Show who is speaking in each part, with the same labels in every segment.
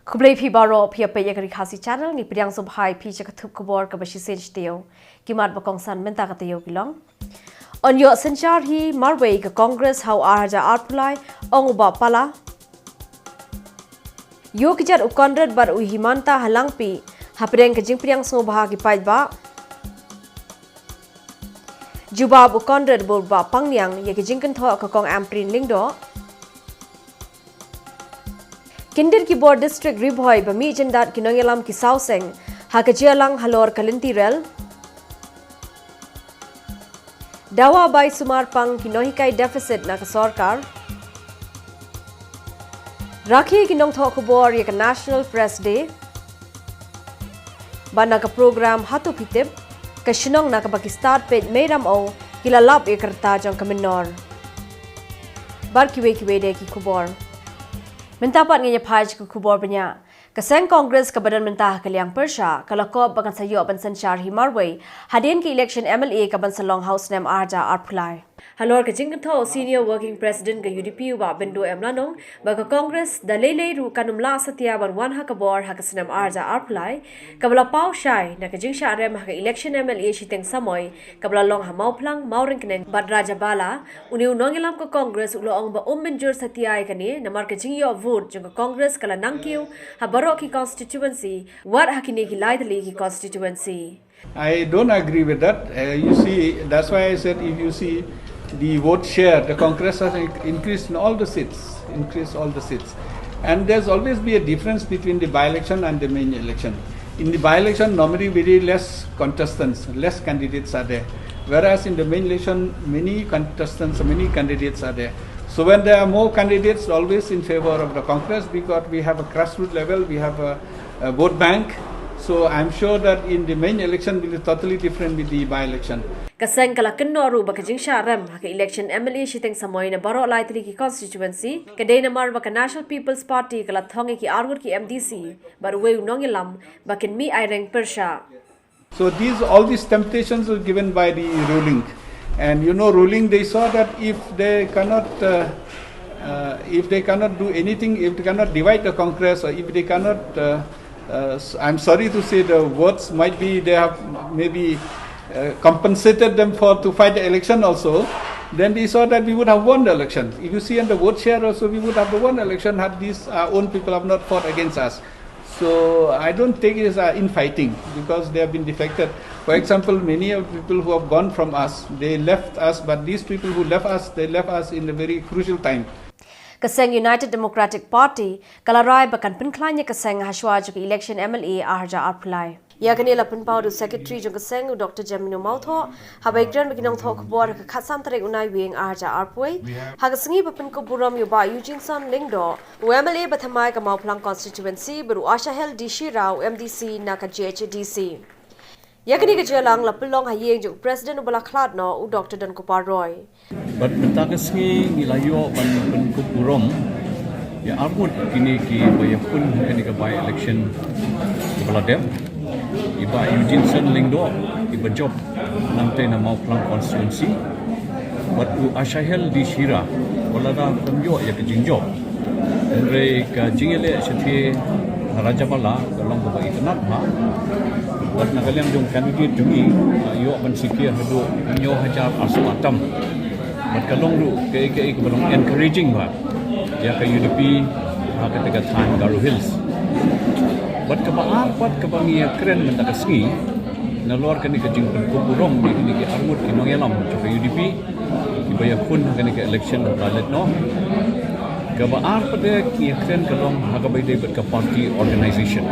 Speaker 1: Khubor Phi Baro Phi Pe RiKhasi channel ni priang subhai phi chakathub khubor ka bashi sen Taiew kimat bakong san menta ka Taiew kilong on yo senchar hi marway ka Congress how arja arpulai ong ba pala yo kijar ukondred bar u himanta halangpi hapreng ka jingpriang so bahagi pai ba jubab ukondred bor ba pangyang ye ki jingkan tho ka kong amprin lingdo Kinder ki board district ribhoy bami jendat kinongelam ki sauseng hakajialang halor kalintirel dawa bai sumar pang kinohikai deficit na ka sarkar rakhi kinong tho khubor ye ka national press day bana ka program hatu pitip ka shinong na ka pakistan page meram o kilalap ye karta jong kaminor bar kiwe de ki khubor Mentapat ngaya phaj ku khubor banya kaseng Congress ka badan mentah kaliang persha kalakop bakan sayo ban sanchar himarway hadin ki election MLA ka ban salong house nem arja arpulai halor ka jingkan tho senior working president ka UDP wa bendo emlanong ba ka Congress dalele ru kanumla satya ban wan ha ka bor ha ka sinem arja arpulai kabla pau shai na ka jingsha rem ha ka election MLA shiteng samoy kabla long ha mauplang mauring kneng bad raja bala uniu nongelam ka Congress ulo ong ba benjur satya ai kani namar ka jingyo vote jong ka Congress kala nangkiu ha Baroki constituency, what hakiniki lightly constituency?
Speaker 2: I don't agree with that. You see, that's why I said if you see the vote share, the Congress has increased in all the seats, and there's always be a difference between the by-election and the main election. In the by-election, normally very less contestants, less candidates are there, whereas in the main election, many contestants, many candidates are there. So when there are more candidates, always in favor of the Congress, because we have a grassroots level, we have a vote bank. So I'm sure that in the main election will be totally different with the by-election.
Speaker 1: Kaseng kala kennoru bakajing sharem haka election MLA shiteng samoy na baro laitri ki constituency kadai namar baka National People's Party kala thonge ki argur ki MDC barwe unongilam bakin mi aireng persha.
Speaker 2: So all these temptations were given by the ruling. And ruling, they saw that if they cannot do anything, if they cannot divide the Congress, or if they cannot, I'm sorry to say the words might be, they have maybe compensated them to fight the election also, then they saw that we would have won the election. If you see in the vote share also, we would have won the election had these own people have not fought against us. So I don't take it as infighting because they have been defected. For example, many of the people who have gone from us, they left us, but these people who left us, they left us in a very crucial time.
Speaker 1: Kaseng United Democratic Party kalarai bakan pinklanya kaseng hashwaj election MLA arja arpulai. Ya kani lapun pau secretary jong kaseng Dr. Jamino Mautho habaikran beginong thok bor ka khasan tarek unai wing arja arpui hagasengi bapin ko buram yoba Eugene Son Lingdo MLA bathamai ka mauplang constituency baru Ashahel Dishirau MDC na ka GHDC. Ya kani ka jelang lapulong hayeng jong president ubala khlat no u Dr. Dan Kupar Roy.
Speaker 3: But mentakesengi gilayo ban ko buram ya armut kini ki bayapun kani ka by election ubala dem iba Eugene Son Lingdo iba job nanti na mauplang constituency but u Ashahel Dishira wala da kamyo ya ka jingjob re ka jingele sethi raja bala kalong ba itanat ha but nagalang jong candidate jungi yo ban sikir hadu nyo hajar asu atam but kalong ru ke balong encouraging ba ya ka UDP ha ka taga than Garo Hills but kabaarpat kabangiya kren mentakasngi na luar kani ka jing pagkuburong ni ki armut kinongelam sa UDP ibaya pun kani ka election ballot no kabaarpat ki kren kalong hagabay day ka party organization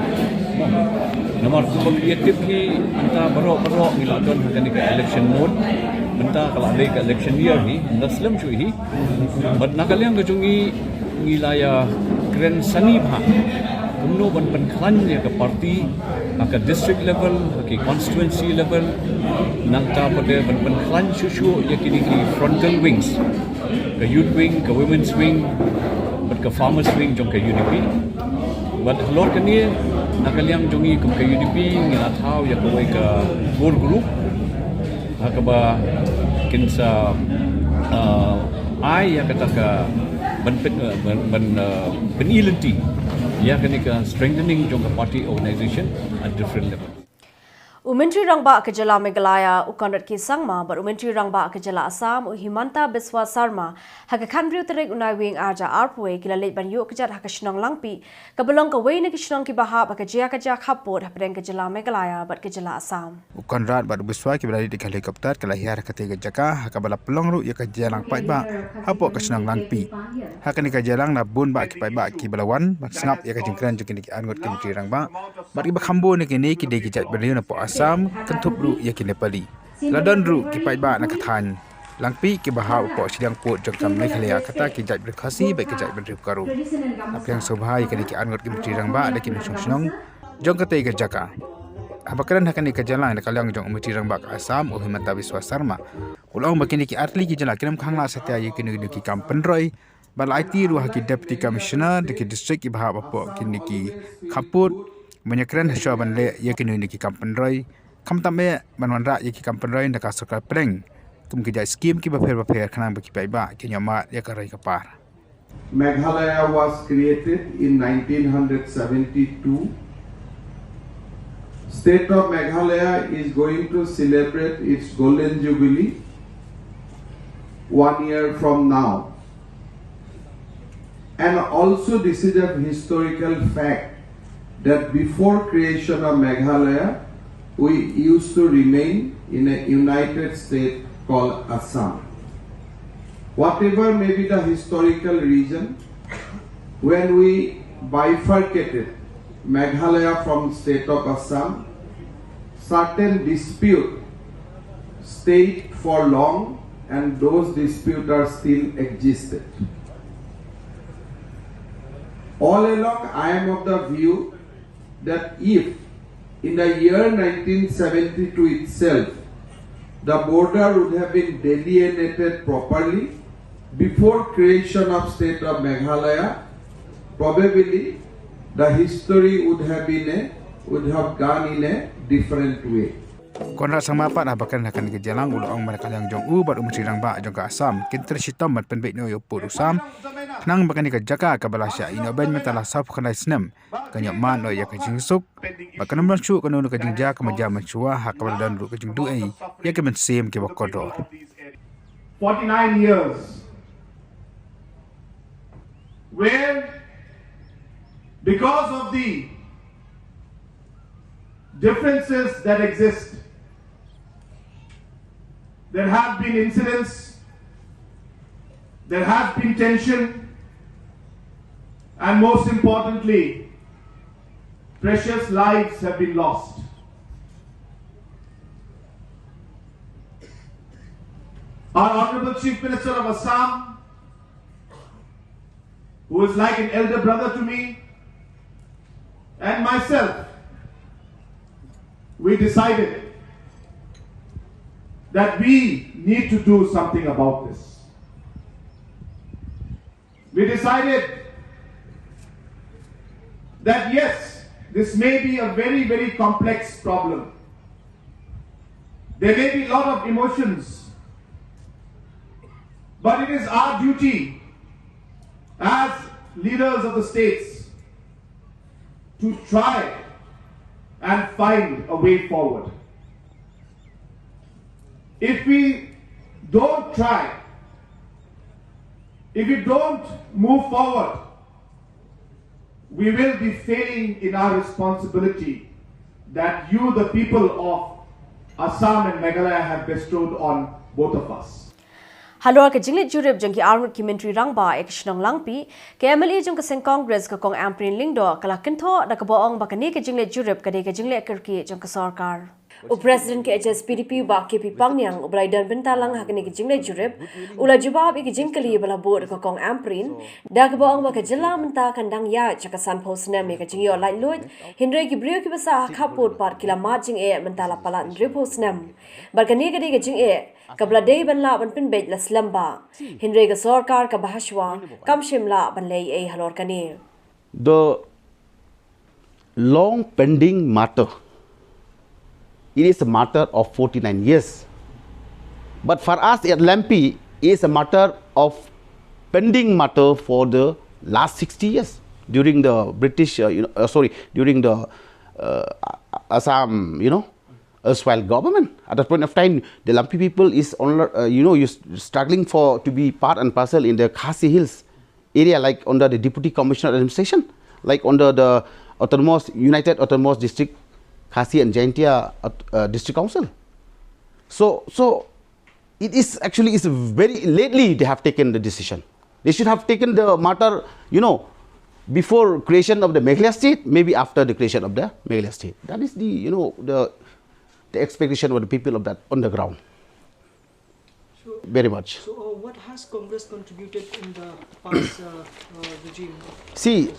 Speaker 3: nomor objektif ki anta baro ngiladon kani ka election mode benta kala day ka election year ni naslam chu hi but nakalyang ka jungi ngilaya kren sani bha umno ban klan ya ka party ka district level ka constituency level nangta pada ban klan shushu ya kini ki frontal wings ka youth wing ka women's wing but ka farmers wing jong ka UDP but halor kani nakalyang jongi ka UDP ngila thau ya ka core group ka ba kinsa ai ya kata ka ban penilenti ia kini ka strengthening jong party organization at different level.
Speaker 1: Umentri Rangba Kejala Meghalaya Ukanrat Ki Sangma but Umentri Rangba Kejala Assam Uhimanta Biswa Sarma Hakakan Briuterek Unai Wing Arja Arpwe Kila Late Banyu Kejat Hakashnong Langpi Kabalong Kaway Nakishnong Kibaha Bakajia Kajak Hapod Hapden Kejala Meghalaya but Kejala Assam
Speaker 4: Ukanrat but Biswa Kibali di helikopter Kalahir Katega Jaka Hakabala Pelongru Yakajalang Paiba Hapok Kashnong Langpi Hakanika Jalang na Bun Ba Kipaiba Kibalawan Snap Yakajingkran Jukiniki Angot Kimchi Rangba but Ibakambo Nikini Kideki Jat Berlin po Assam kentup ru yakin Nepali. Ladon ru kipai ba nakathan. Langpi ki baha upo sidang pot jangkam Meghalaya kata ki jat RiKhasi baik ki jat bendrip karu. Apa yang sobhai kini ki angot ki mesti rangba ada ki nong jong kata iga jaka. Abakaran hakan ika jalan nak kalang jong mesti rangba ka Assam Uhimanta Biswa Sarma. Ulang bakini ki atli ki jalan kinam khangla satya yakin ki kampenroi. Bal IT ru haki deputy commissioner de ki district ki baha upo kini ki kaput menyekran hasya banle yakin ki kampenroi. Kam tambe banwanra yaki kampenroi nak asukar preng. Kumkija skim ki bapher khanang baki paiba kinyama yakarai kapar.
Speaker 5: Meghalaya was created in 1972. State of Meghalaya is going to celebrate its golden jubilee 1 year from now. And also this is a historical fact that before creation of Meghalaya, we used to remain in a united state called Assam. Whatever may be the historical reason, when we bifurcated Meghalaya from state of Assam, certain dispute stayed for long and those disputes are still existed. All along I am of the view that if in the year 1972 itself the border would have been delineated properly before creation of state of Meghalaya, probably the history would have gone in a different way.
Speaker 4: Konra sama pat abakan akan kejalang ulong mereka yang jong bar umri rangba jong ka Assam kinter sitam mat penbek no yo pur Assam nang bakan ka jaka ka balasya ino ben metala sap khanai snem kanya man no ya ka jingsuk bakan nam chu kanu ka jingja ka maja machua hak ka dan ru ka jing du ai ya ka men sem ke bakodor
Speaker 5: 49 years where because of the differences that exist, there have been incidents, there has been tension, and most importantly, precious lives have been lost. Our Honorable Chief Minister of Assam, who is like an elder brother to me, and myself, we decided that we need to do something about this. We decided that yes, this may be a very, very complex problem. There may be a lot of emotions, but it is our duty as leaders of the states to try and find a way forward. If we don't try, if we don't move forward, we will be failing in our responsibility that you, the people of Assam and Meghalaya, have bestowed on both of us.
Speaker 1: Halor ke jinglet jurib jang ki armut ki menteri rangba ek shnong langpi ke MLA jang ke seng congress ka kong amprin lingdo kala kentho da ka boong ba kani ke jinglet jurib ka de ke jinglet kerki jang ka sarkar u president ke HSPDP ba ke pi pangyang u blaidan bentalang hakani ke jinglet jurib ula jawab ik jingkali bala bod ka kong amprin da ka boong ba ka jila menta kandang ya chaka san posna me ka jingyo lai lut hindre ki brio ki basa khapot par kila ma jing e mentala palat reposnam bar kani ke de ke jing e kabla day ban la ban pin bej la slamba hindre ga sarkar ka bahashwa kam shimla ban lei ei halor kani
Speaker 6: the long pending matter, it is a matter of 49 years, but for us at Lampi it is a matter of pending matter for the last 60 years. during the British, during the Assam, erstwhile government. At that point of time, the Lampi people is struggling to be part and parcel in the Khasi Hills area, like under the Deputy Commissioner administration, like under the United Autonomous District, Khasi and Jaintia District Council. So it is actually very lately they have taken the decision. They should have taken the matter, before creation of the Meghalaya state, maybe after the creation of the Meghalaya state. That is the expectation of the people of that on the ground.
Speaker 7: So,
Speaker 6: very much.
Speaker 7: So what has Congress contributed in the past regime?
Speaker 6: See,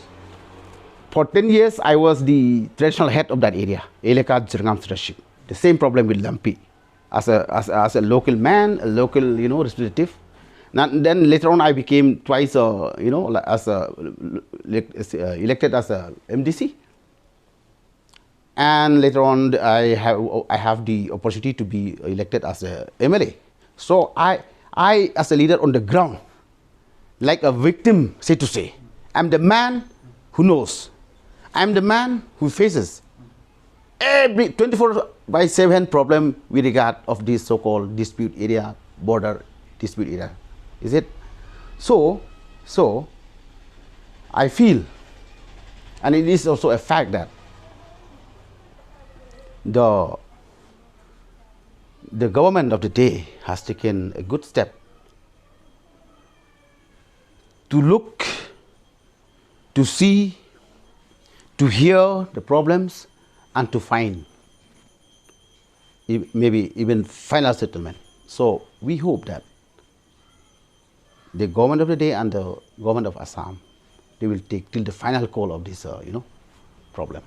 Speaker 6: for 10 years I was the traditional head of that area, Eleka Jirngam Leadership. The same problem with Lampi. As a local man, a local representative. Then later on I became twice elected as a MDC. And later on I have the opportunity to be elected as a MLA. So I as a leader on the ground, like a victim, say to say, I'm the man who knows. I'm the man who faces every 24/7 problem with regard of this so-called dispute area, border dispute area. Is it? So I feel, and it is also a fact that the government of the day has taken a good step to look, to see, to hear the problems, and to find maybe even final settlement. So we hope that the government of the day and the government of Assam, they will take till the final call of this problem.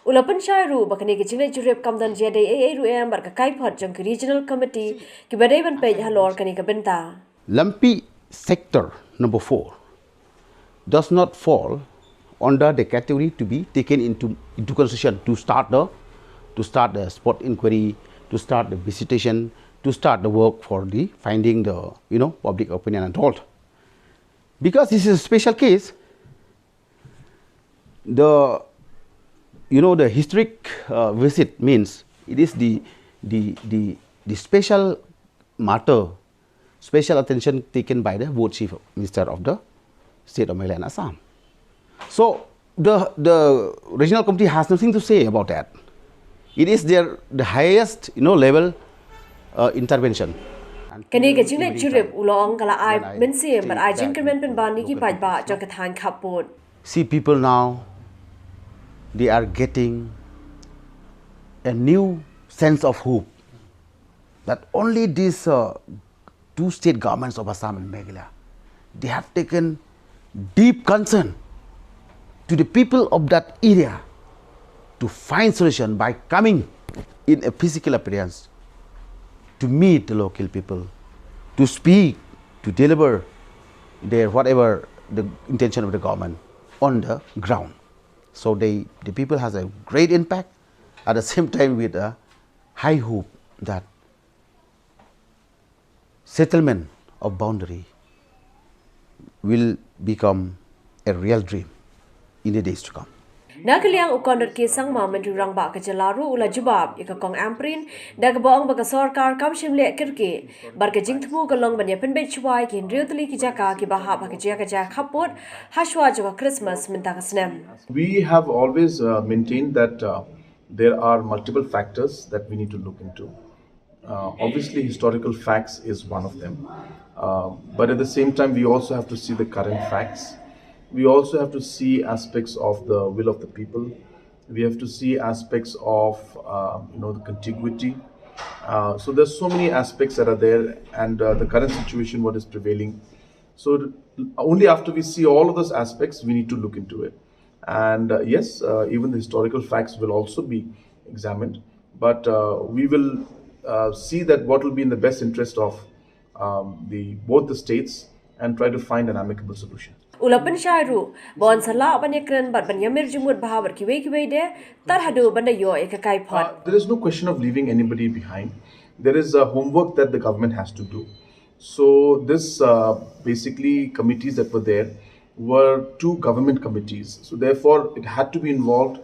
Speaker 1: Ulapan Shairu, Bakani Chile Jurep Kamdan Jade AAM, Barkakai Pot, Junk Regional Committee, Kibadevan Page Halor Kanika Benta.
Speaker 6: Lampi sector number 4 does not fall under the category to be taken into consideration to start the spot inquiry, to start the visitation, to start the work for the finding the public opinion and all. Because this is a special case, the historic visit means it is the special matter, special attention taken by the Board Chief Minister of the State of Meghalaya and Assam. So the regional committee has nothing to say about that. It is the highest level intervention.
Speaker 1: Kani ke chile jurep ulong kala ai mense but ai jin kemen pen bani ki pai ba jong kathan khapot.
Speaker 6: See, people now, they are getting a new sense of hope that only these 2 state governments of Assam and Meghalaya, they have taken deep concern to the people of that area to find solution by coming in a physical appearance to meet the local people, to speak, to deliver their whatever the intention of the government on the ground. So the people has a great impact, at the same time with a high hope that settlement of boundary will become a real dream in the days to come.
Speaker 1: Nakaliang ukondot ke sang ma menteri rang ba kejelaru ula jubab ika kong amprin da kebong ba sarkar kam shimle kirke bar ke jingthmu kalong banya penbe chuai ke riotli ki jaka ki ba ha ba ke ja khapot hashwa jo Christmas minta kasnem.
Speaker 8: We have always maintained that there are multiple factors that we need to look into. Obviously, historical facts is one of them. But at the same time, we also have to see the current facts. We also have to see aspects of the will of the people. We have to see aspects of the contiguity. So there's so many aspects that are there, and the current situation, what is prevailing. So only after we see all of those aspects, we need to look into it. And yes, even the historical facts will also be examined. But we will see that what will be in the best interest of both the states and try to find an amicable solution.
Speaker 1: Ulapan Shairu, Bon Sala Banyakran, but Banyamir Jumud Bahavar Kiway de, Tarhadu Bandayo Ekakai pot.
Speaker 8: There is no question of leaving anybody behind. There is a homework that the government has to do. So this basically committees that were there, were two government committees. So therefore, it had to be involved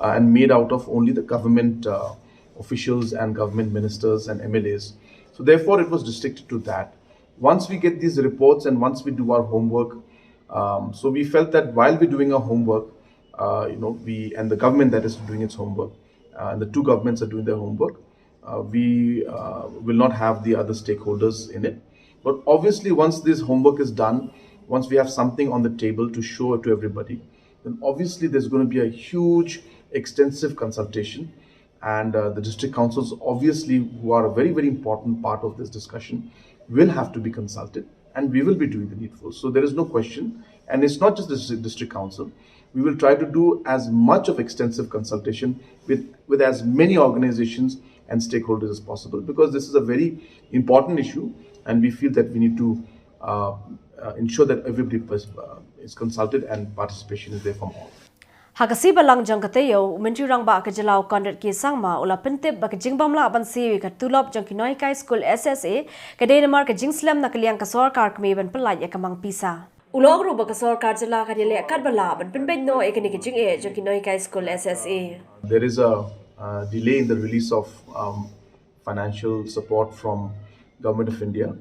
Speaker 8: and made out of only the government officials and government ministers and MLAs. So therefore, it was restricted to that. Once we get these reports and once we do our homework, so we felt that while we're doing our homework, we and the government that is doing its homework, and the two governments are doing their homework, we will not have the other stakeholders in it. But obviously, once this homework is done, once we have something on the table to show to everybody, then obviously there's going to be a huge, extensive consultation. And the district councils, obviously, who are a very, very important part of this discussion, will have to be consulted, and we will be doing the needful. So there is no question. And it's not just the district council. We will try to do as much of extensive consultation with as many organizations and stakeholders as possible, because this is a very important issue, and we feel that we need to ensure that everybody is consulted and participation is there from all.
Speaker 1: Hakasi balang jang katayo menteri rang ba kejelau kondat ki sangma ula pentip ba kejingbam la ban si ka tulop jang kinoi kai school SSA kedai namar ke jingslam na kaliang ka sarkar kami ban pelai ya kamang pisa ulog ru ba ka sarkar jala ka dile kat bala ban penben no ekani ke jing e jang kinoi kai school SSA.
Speaker 8: There is a delay in the release of financial support from Government of India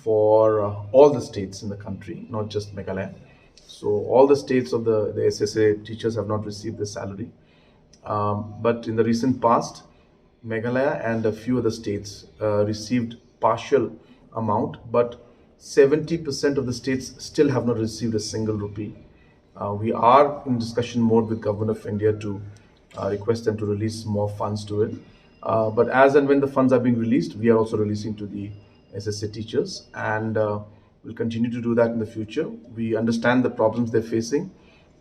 Speaker 8: for all the states in the country, not just Meghalaya. So all the states of the SSA teachers have not received the salary. But in the recent past, Meghalaya and a few other states received partial amount, but 70% of the states still have not received a single rupee. We are in discussion mode with Government of India to request them to release more funds to it. But as and when the funds are being released, we are also releasing to the SSA teachers, and we'll continue to do that in the future. We understand the problems they're facing,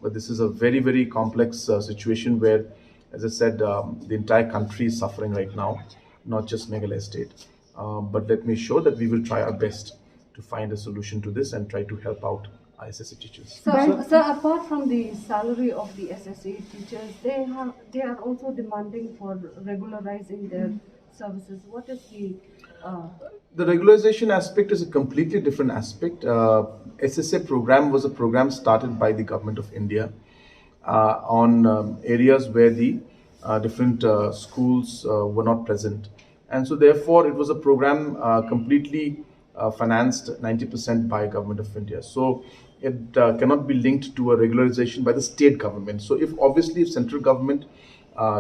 Speaker 8: but this is a very, very complex situation where, as I said, the entire country is suffering right now, not just Meghalaya state. But let me assure that we will try our best to find a solution to this and try to help out SSA teachers.
Speaker 9: So apart from the salary of the SSA teachers, they are also demanding for regularizing their services. What is
Speaker 8: the regularization aspect is a completely different aspect. SSA program was a program started by the Government of India on areas where the different schools were not present. And so therefore it was a program completely financed 90% by Government of India. So it cannot be linked to a regularization by the state government. So if central government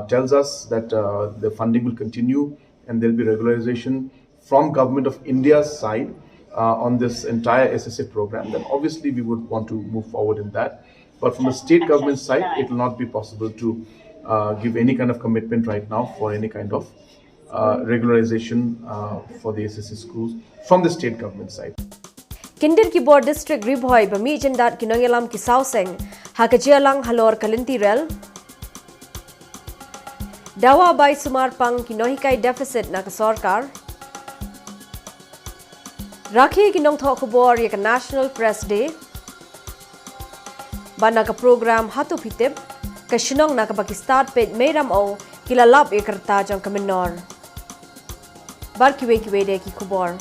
Speaker 8: tells us that the funding will continue and there will be regularization from Government of India's side on this entire SSA program, then obviously we would want to move forward in that. But from the state government side, it will not be possible to give any kind of commitment right now for any kind of regularization for the SSA schools from the state government side.
Speaker 1: Kinder Khubor district ribhoy ba mi jendat kinongelam ki sauseng hakajialang halor kalintirel dawa bay sumar pang kinohikai deficit na sarkar rakhi kinong tho khubor yak National Press Day bana ka program hatu pitip ka shinong na ka Pakistan pet meram o kilalap ekarta jang kamenor bar kiwe de ki khubor.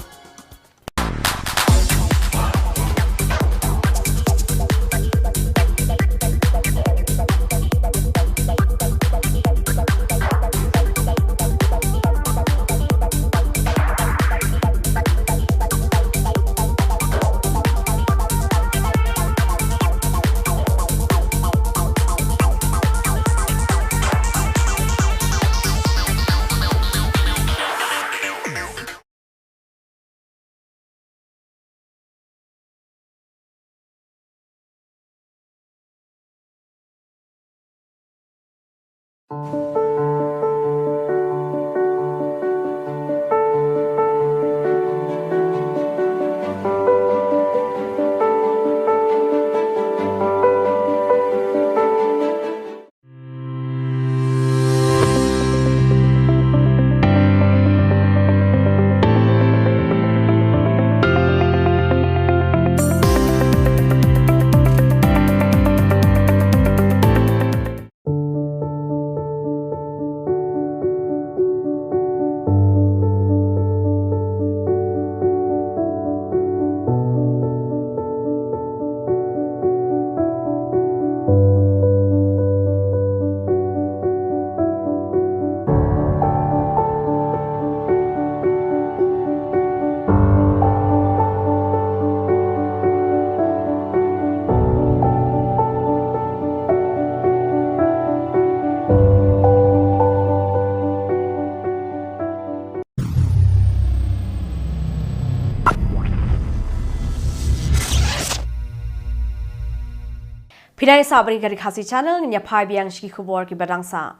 Speaker 1: Pinay sabri ka RiKhasi channel nya phai biang shki khubor ki badangsa.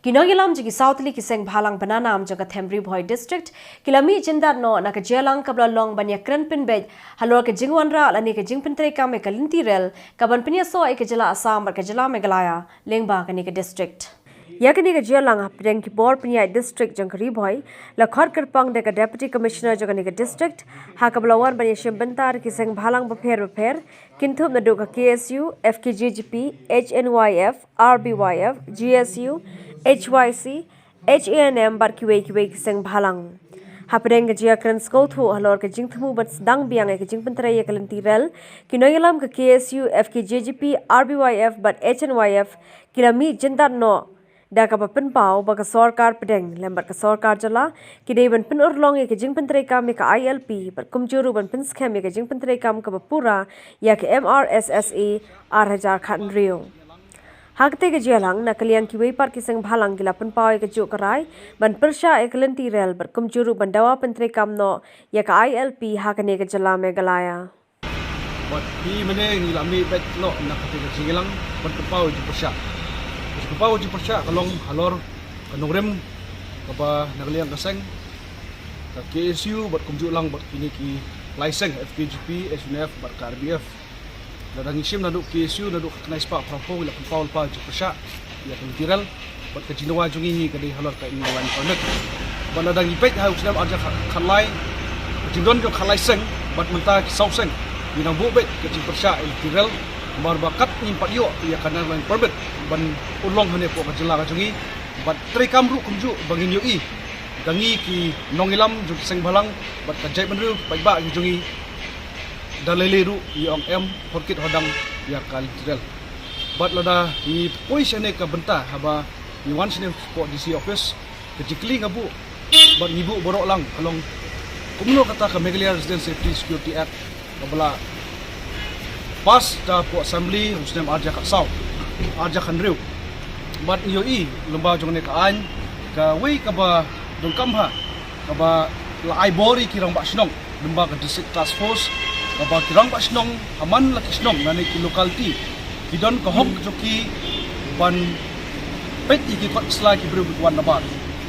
Speaker 1: Kinogilam jigi southly kiseng bhalang bananam jaga Themri Bhoi district kilami jindar no na ka jelang kabla long banya kranpin bej halor ka jingwanra lani ka jingpintre ka me kalinti rel kaban pinya so e ka jela Assam bar ka jela Meghalaya lengba ka ni ka district. Yakani ka jelang hapdeng ki bor pinya district jangkari Bhoi la khor kerpang de ka deputy commissioner jaga ni ka district ha kabla wan banya shimbantar kiseng bhalang bapher kinthum na do ka KSU FKGGP HNYF RBYF GSU HYC, HANM bar kiwe kiseng bhalang. Hapdeng ke jia kren skothu halor ke jingthmu bat sedang biang ke jingpentre ye kalentirel kinoyalam ke KSU FKJGP RBYF bat HNYF kilami jindat no da ka pen pau ba ka sarkar pedeng lembar ka sarkar jala kidei ban pen urlong ye ke jingpentre kam ka ILP bat kumjuru ban pen scam ye ke jingpentre kam ka pura ya ke MRSSA 8000 khan rio. Hakte ke jelang na kalian kiwei par kiseng bhalang gilapan pau ke juk karai ban persha eklenti rel berkum juru bandawa pentre kamno ya ka ILP hakane ke jela Meghalaya.
Speaker 10: But di mana ni lami bet no nak ke jelang ban pau ju persha. Ju pau ju persha kalong halor kanurem kapa nagaliang kaseng ka KSU bat kumju lang bat kini ki license FKGP SNF bat RBF. Ladang isim naduk KSU naduk kena ispak prapo ila paul pa ju persya ya kan bat ke jinawa jungi ni kadai halor ka ingwan panet ban ladang ipet ha usnam aja khalai jindon jo khalai seng bat menta ki sauseng binang bu bet ke persya il tiral bar bakat ni patyo ya kana lan permit ban ulong hane po ka jela ka jungi bat tri kamru kumju bangin yo i dangi ki nongilam ju seng balang bat ka jai benru ba ki jungi daleleru yang horkit hodang ya kaltirel bat lada di position ka benta haba ni once ne sport DC office kejikli ngabu bat ngibu borok lang kalong kumno kata ka Meghalaya Resident Safety Security Act kabla pas ta po assembly usnem arja ka saw arja khanriu bat yo I lemba jong ne ka an ka wei ka ba dong kamha ka ba la ai bori kirang ba snong lemba ka district task force Bapa kirang pak senong aman laki senong nani ki lokaliti kidon ko hok joki ban pet iki kot sla ki bru wan nabar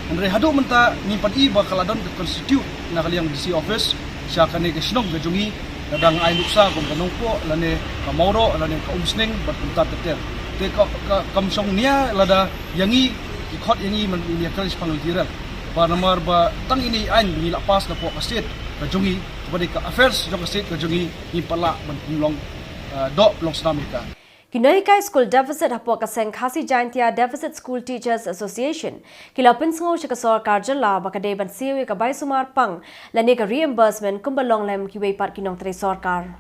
Speaker 10: andre hadu menta ni padi bakal adon ke constitute na kaliang DC office syakane ke senong gajungi kadang ai luksa kom kanong po lane kamoro lane ka umsning bat kuntat tetel te ka kamsong nia lada yangi ki khot yangi man ni kalis pangal tiral ba nomor ba tang ini an ni lapas na po kasit kajungi kepada ke affairs jong state kajungi impala banlong dok long Amerika.
Speaker 1: Kinoika School Deficit hapo kaseng Khasi Jaintia Deficit School Teachers Association kilapin sngo shika sarkar jala bakade ban siwi ka bai sumar pang lane ka reimbursement kumbalong lem kiwei par kinong tre sarkar.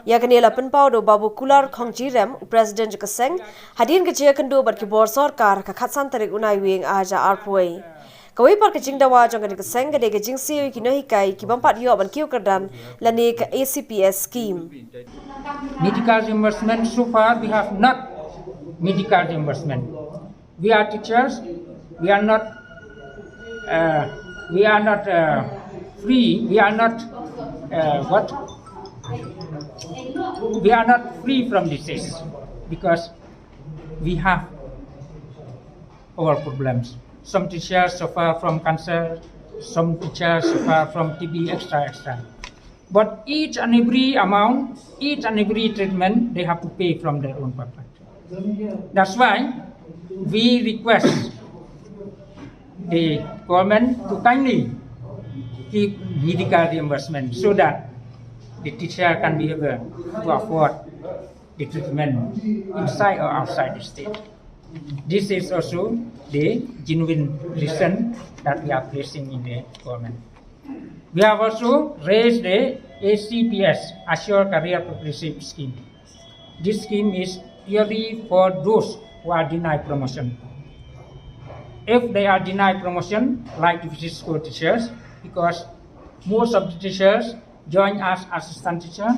Speaker 1: Ya kani lapin pau do babu kular khongji rem president kaseng hadin ke jia kendo bar ki bor sarkar ka khatsan tarik unai wing aja arpoi. Kawai par kecing dawa jangan keseng gede kecing siu kino hikai ki bampat yo ban kiu kerdan lani ke ACPS scheme.
Speaker 11: Medical reimbursement so far we have not medical reimbursement. We are teachers. We are not free. We are not We are not free from disease because we have our problems. Some teachers suffer from cancer, some teachers suffer from TB, extra. But each and every amount, each and every treatment, they have to pay from their own pocket. That's why we request the government to kindly keep medical reimbursement so that the teacher can be able to afford the treatment inside or outside the state. This is also the genuine reason that we are placing in the government. We have also raised the ACPS, Assure Career Progressive Scheme. This scheme is purely for those who are denied promotion. If they are denied promotion, like deficit school teachers, because most of the teachers join as assistant teacher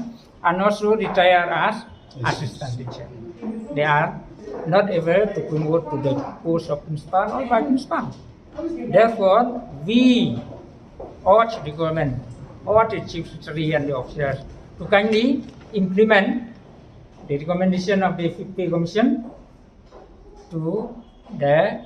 Speaker 11: and also retire as assistant teacher. They are not able to promote to the post of principal or vice principal. Therefore, we urge the government, urge the chief secretary and the officers to kindly implement the recommendation of the 50 Commission to the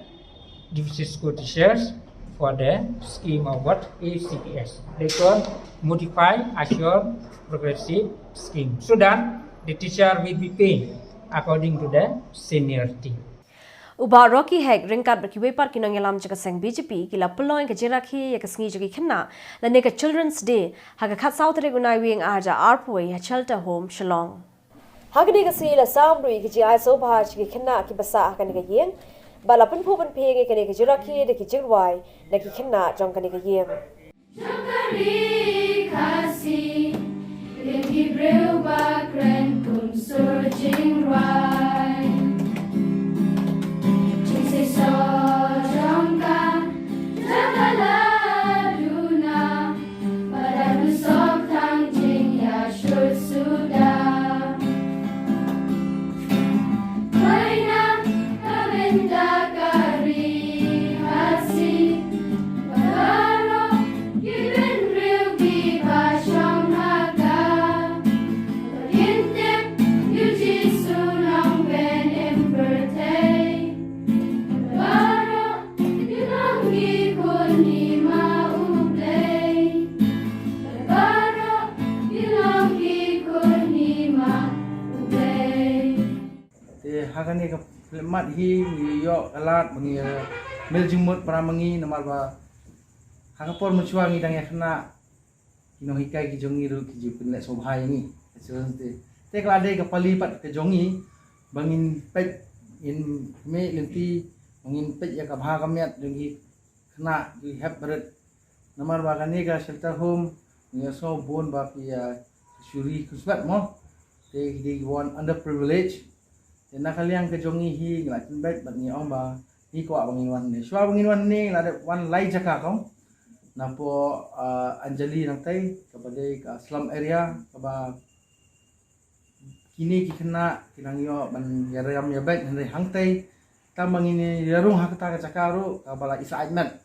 Speaker 11: division school teachers for the scheme of what ACPS. They call modified assured progressive scheme, so that the teacher will be paid according to the seniority.
Speaker 1: Uba Rocky Heg ringkat berkiwe par kinong yalam jaga seng BJP kila peloin ke jerakhi ya kesngi jagi kena la neka Children's Day haga khat South Regunai wing arja arpoi ha shelter home Shillong. Haga neka si la samrui ke jai so bha jagi kena ki basa haga neka yeng bala pen phu pen phe ke neka jerakhi de ki jirwai la ki kena jong ka neka yeng.
Speaker 12: RiKhasi Lagi berubah keren pun surging right. Cik so jangka jagalah duna pada besok tangjing ya sudah. Maina kabenda RiKhasi baru given real di basyong haga. Intip yuji sunang ben impertay. Baru dilangi kuni maublay. Baru dilangi kuni maublay.
Speaker 13: Hagan ni mat hi yo alat mengi mil jumut para mengi nomor ba hagapor mencuang ni dang kena kino hikai ki jongi ru ki jupin le sobhai ni te klade ka pali pat ke jongi bangin pek in me lenti bangin pek ya ka bha kamet jongi kena di have berat nomor ba kan ni ka shelter home ni so bon ba ki syuri kusbat mo te di one underprivileged. Nak kalian ke jongi hi ngelatin baik bat ni ong ba hi ko abangin wan ni shwa abangin wan ni la wan lai jaka kong napo Anjali nang tai kepada ka slum area kaba kini ki kena kinang yo ban yaram ya baik ndai hang tai ta mangini yarung hak ta jaka ru kabala isa ajmat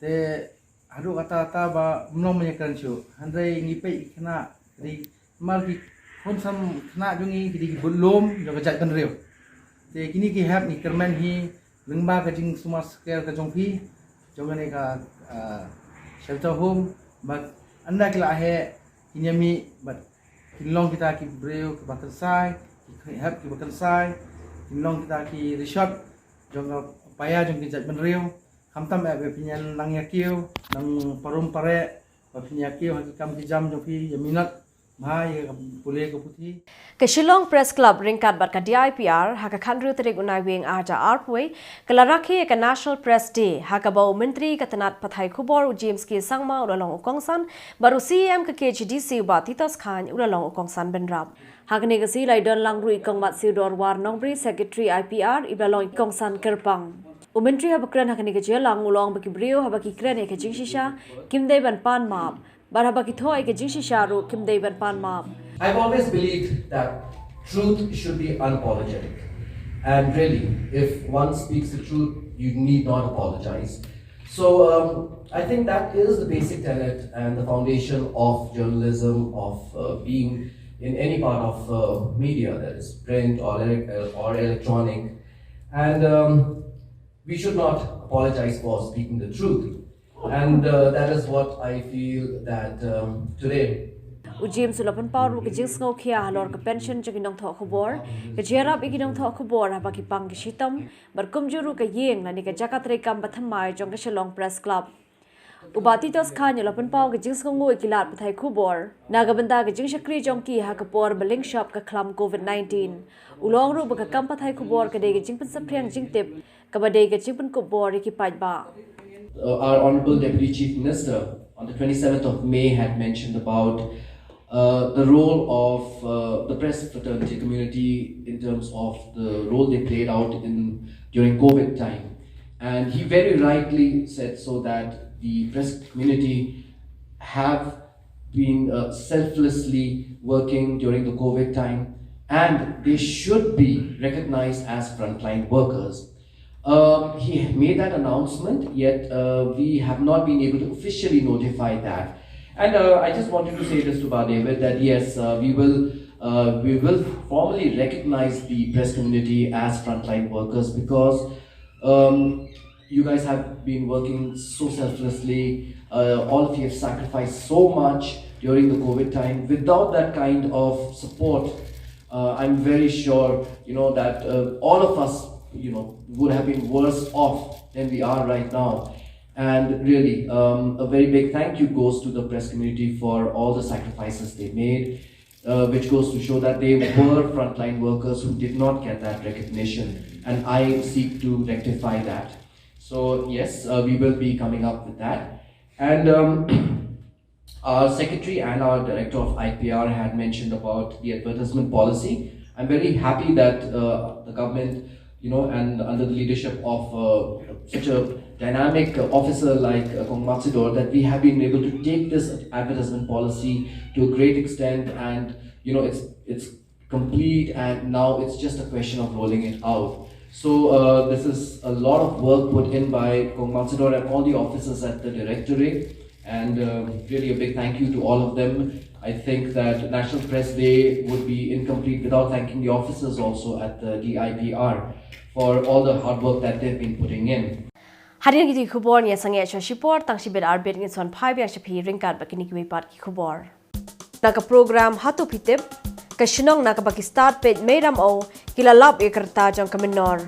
Speaker 13: te adu kata ta ba mnom menyekan chu handai ngipe kena di mal ki kon sam kena jungi kidi belum jo kejat kan reu te kini ki hap ni kerman hi lengba ka jing semua scale ka jongpi jongane ka shelter home but anda kila he kinyami but kinlong kita ki breu ki bakan sai ki hap ki bakan sai kinlong kita ki resort jong paya jong kejat kan reu kamtam be pinyan nang yakiu nang parum pare ba pinyakiu hakikam ki jam jongpi yaminat
Speaker 1: Ke Shillong Press Club ringkat bat ka DIPR haka khandru terik unai wing arja arpoi kelaraki ke National Press Day haka bau menteri katanat pathai Khubor James ki sangma ulalong ukongsan baru CM ke KGDC ba Titos Khan ulalong ukongsan benrap haka ne gasi laidon langru ikong mat siudor war nongbri secretary IPR ibalong ikongsan kerpang umentri habakran haka ne gejelang ulong baki brio habaki kren ke jingshisha kimdei ban pan map I've
Speaker 14: always believed that truth should be unapologetic. And really, if one speaks the truth, you need not apologize. So I think that is the basic tenet and the foundation of journalism, of being in any part of media, that is print or electronic. And we should not apologize for speaking the truth. And that is what I feel that today.
Speaker 1: Ujim sulapan paru ke jings ngau kia halor ke pension jeng inong thok Khubor ke jerap iginong thok Khubor ha baki pang ke shitam berkum juru ke yeng lani ke jakat rekam bathamai jong ke Shillong Press Club. Ubati tos khan yulapan pau ke jings ngau ikilat pathai Khubor naga benda ke jing shakri jong ki ha ke por beling shop ke klam COVID-19 ulong ru baka kam pathai Khubor ke de ke jing pen sapriang jing tip ke badai ke jing pen Khubor ki paj ba.
Speaker 14: Our Honorable Deputy Chief Minister on the 27th of May had mentioned about the role of the press fraternity community in terms of the role they played out during COVID time. And he very rightly said so that the press community have been selflessly working during the COVID time and they should be recognized as frontline workers. He made that announcement, yet we have not been able to officially notify that. And I just wanted to say this to David that yes, we will we will formally recognize the press community as frontline workers, because you guys have been working so selflessly. All of you have sacrificed so much during the COVID time. Without that kind of support, I'm very sure, that all of us, would have been worse off than we are right now. And really, a very big thank you goes to the press community for all the sacrifices they made, which goes to show that they were frontline workers who did not get that recognition. And I seek to rectify that. So yes, we will be coming up with that. And our secretary and our director of IPR had mentioned about the advertisement policy. I'm very happy that the government, and under the leadership of such a dynamic officer like Kong Matsidor, that we have been able to take this advertisement policy to a great extent, and it's complete, and now it's just a question of rolling it out. So this is a lot of work put in by Kong Matsidor and all the officers at the directorate, and really a big thank you to all of them. I think that National Press Day would be incomplete without thanking the officers also at the DIPR for all the hard work that they've been putting in.
Speaker 1: Harian gidi khubor ni sange cho shipor tang shibet arbet ni son 5 yang shapi ringkat bakini ki part ki khubor. Naka program hatu pitip ka shinong naka Pakistan pet meram o kilalap ekarta jang kaminor.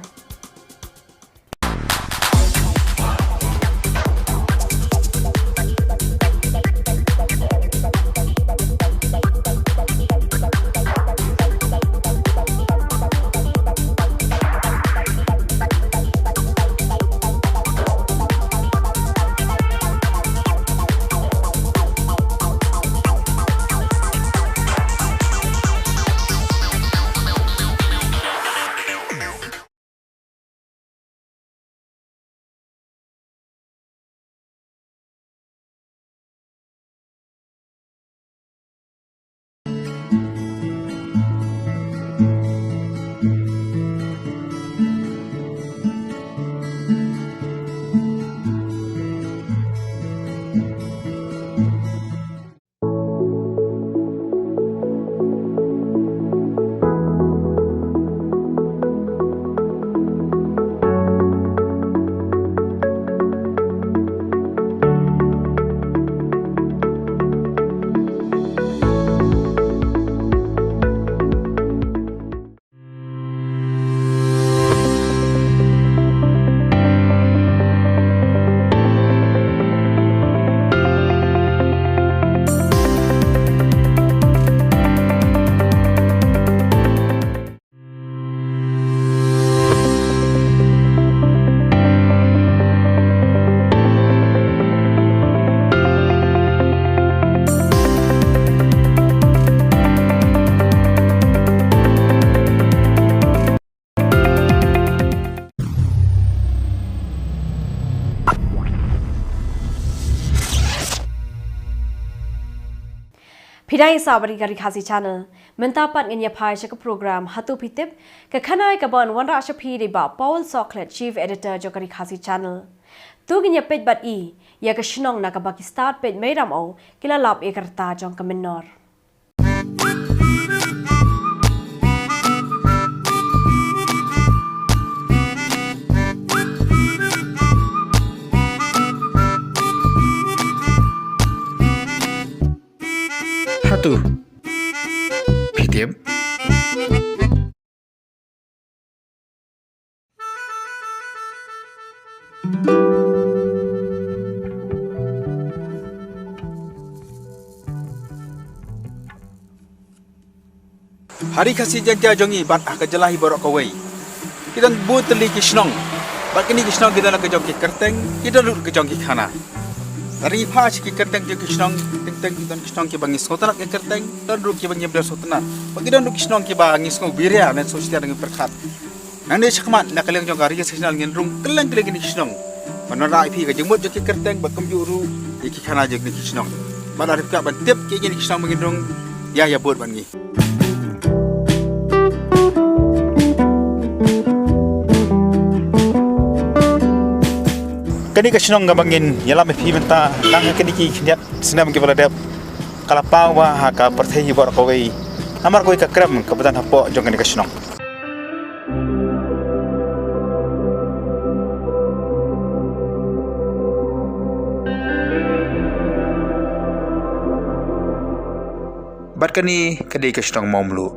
Speaker 1: Pidai sabari ka RiKhasi channel mentapat ngenya phai chaka program hatu pitip ka khanai ka ban wan rasha phi ba Paul Chocolate chief editor jo ka RiKhasi channel tu ngenya pet bat I ya ka shnong na ka Pakistan pet meram o kilalap ekarta jong ka minor.
Speaker 4: Hatu pitip RiKhasi jangka jongi bat ka jalahi borok kawai kidan bu teli kisnong bat kini kisnong kita nak jong ki kerteng kita lut ke jong ki khana dari phaj ki kerteng je kisnong teng kidan kisnong ki bangis sotanak ki kerteng dan ru ki bangi bler sotana bat kidan ru kisnong ki bangis ngo biria net sosial dengan perkhat nang ne chakmat nak kaleng jong RiKhasi channel ngin rung keleng keleng ni kisnong panara IP ka jengmot je ki kerteng bat komjuru ki khana je ki kisnong bat arif ka ban tip ki ni kisnong ngin rung ya bot bangi. Kani kasnong ngabangin yala me pimenta lang kani ki khniat sinam ki balade kalapau wa ha ka parthai bor kawai Namar koi kakram kebetulan hapo jong kini kasinong. Bat kani kadai kasinong maumlu.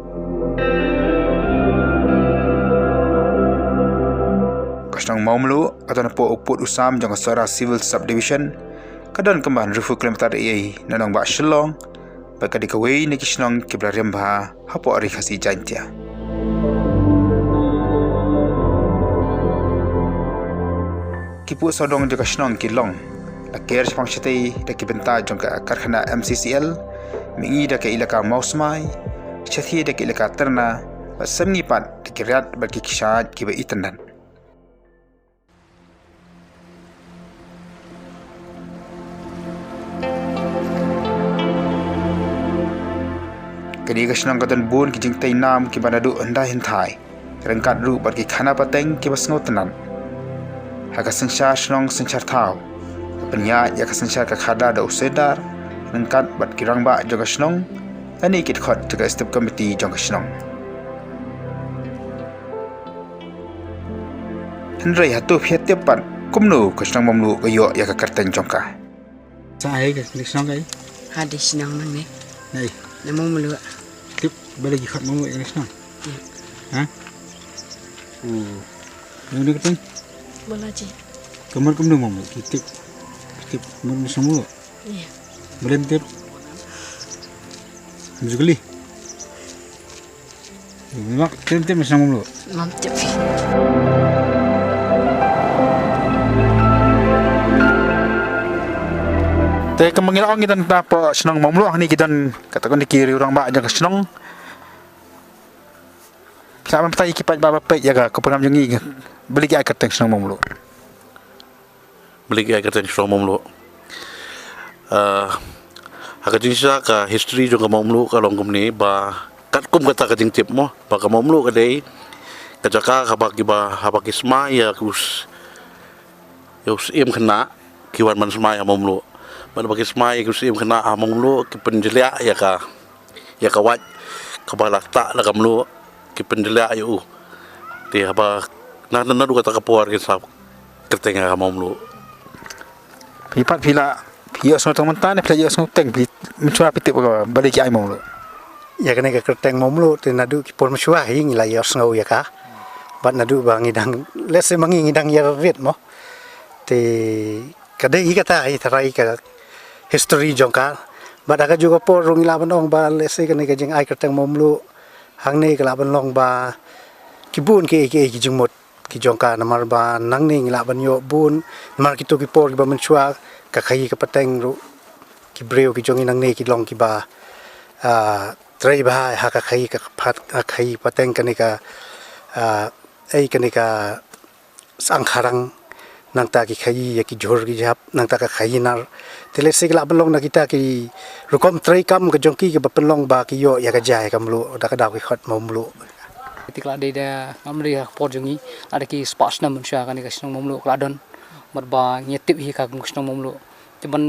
Speaker 4: Kasinong maumlu atau napo uput usam jong Sora Civil Subdivision kadon kemban rufu kilometer ei nanong ba Shillong bakadi kawai ni kisnong kibrariam bah hapo RiKhasi jantia. Kipu sodong de kisnong kilong laker sepang chete de kibenta jong ka karkhana MCCL mingi de ke ilaka mausmai chethi de ke ilaka terna basamni pat de kirat bagi kishat kiba itanan. Kadi kasinong kadon bun ki jing tai nam ki banadu anda hintai rengkat ru bagi khana pateng ki basngo tenan haka sensar snong sensar thau penya ya ka sensar ka khada da usedar rengkat bat ki rangba jo kasinong ani kit khot to step committee jong kasinong hendrai hatu phiatep pat kumnu kasinong mamlu gayo ya ka karteng jongka sai ka kasinong kai
Speaker 15: hadis nang nang ni
Speaker 4: nei
Speaker 15: namo mulu
Speaker 4: tip balik ikut mamu yang senang. Hah? Yang ni keteng?
Speaker 15: Balaji.
Speaker 4: Kamar kamu mamu tip mamu semua.
Speaker 15: Iya.
Speaker 4: Melentir. Muzikali. Memang tip macam mamu.
Speaker 15: Mantap.
Speaker 4: Tapi kemungkinan kita apa senang mamu ni kita katakan di kiri orang bak jangan senang. Sama petai kipat bapa pek jaga kepenam jengi beli ke air senang mamu.
Speaker 16: Beli ke air senang mamu. Agak jenis ka history juga mamu kalau ni ba kat kum kata ka tip mo ba ka mamu kadai kajaka ka bagi ba habaki sma ya kus yus im kena kiwan man sma ya mamu. Mana bagi semai kusim kena among lu ke pendelia ya ka wat ka balata la kamlu ke pendelia yu ti apa na du kata kapor ke sa kertenga among lu
Speaker 4: pipat pila pia so tong mentane pila so teng pi mencuba pitip balik ai mong lu
Speaker 17: ya kena ke kerteng mong lu ti nadu ki por mencuba hi ngila ya ngau ya ka bat nadu bang idang lese mangi ngidang ya ret mo ti kadai kata ai tarai ka history jongka badaka juga por rong ilaban ong ba lese kene ke jing ai kerteng momlu hang nei kelaban long ba kibun ke jingmut ki jongka namar ba nang nei ilaban yo bun namar kitu ki por ki ba menchua ka khai ka pateng ru ki breu ki jongi nang nei ki long ki ba trei ba ha ka khai ka phat khai pateng kene ka ai kene ka sang kharang nang ta ki khai ya ki jhor ki jap nang ta ka khai nar tele se la belong na kita ki rukom trei kam ke jongki ke bapelong ba ki yo ya ka jai kam lu da ka daw ki khot mom lu
Speaker 18: tikla de da amri por jongi ada ki sports na mun sha kan ka snong mom lu kladon marba nyetip hi ka snong mom lu tiban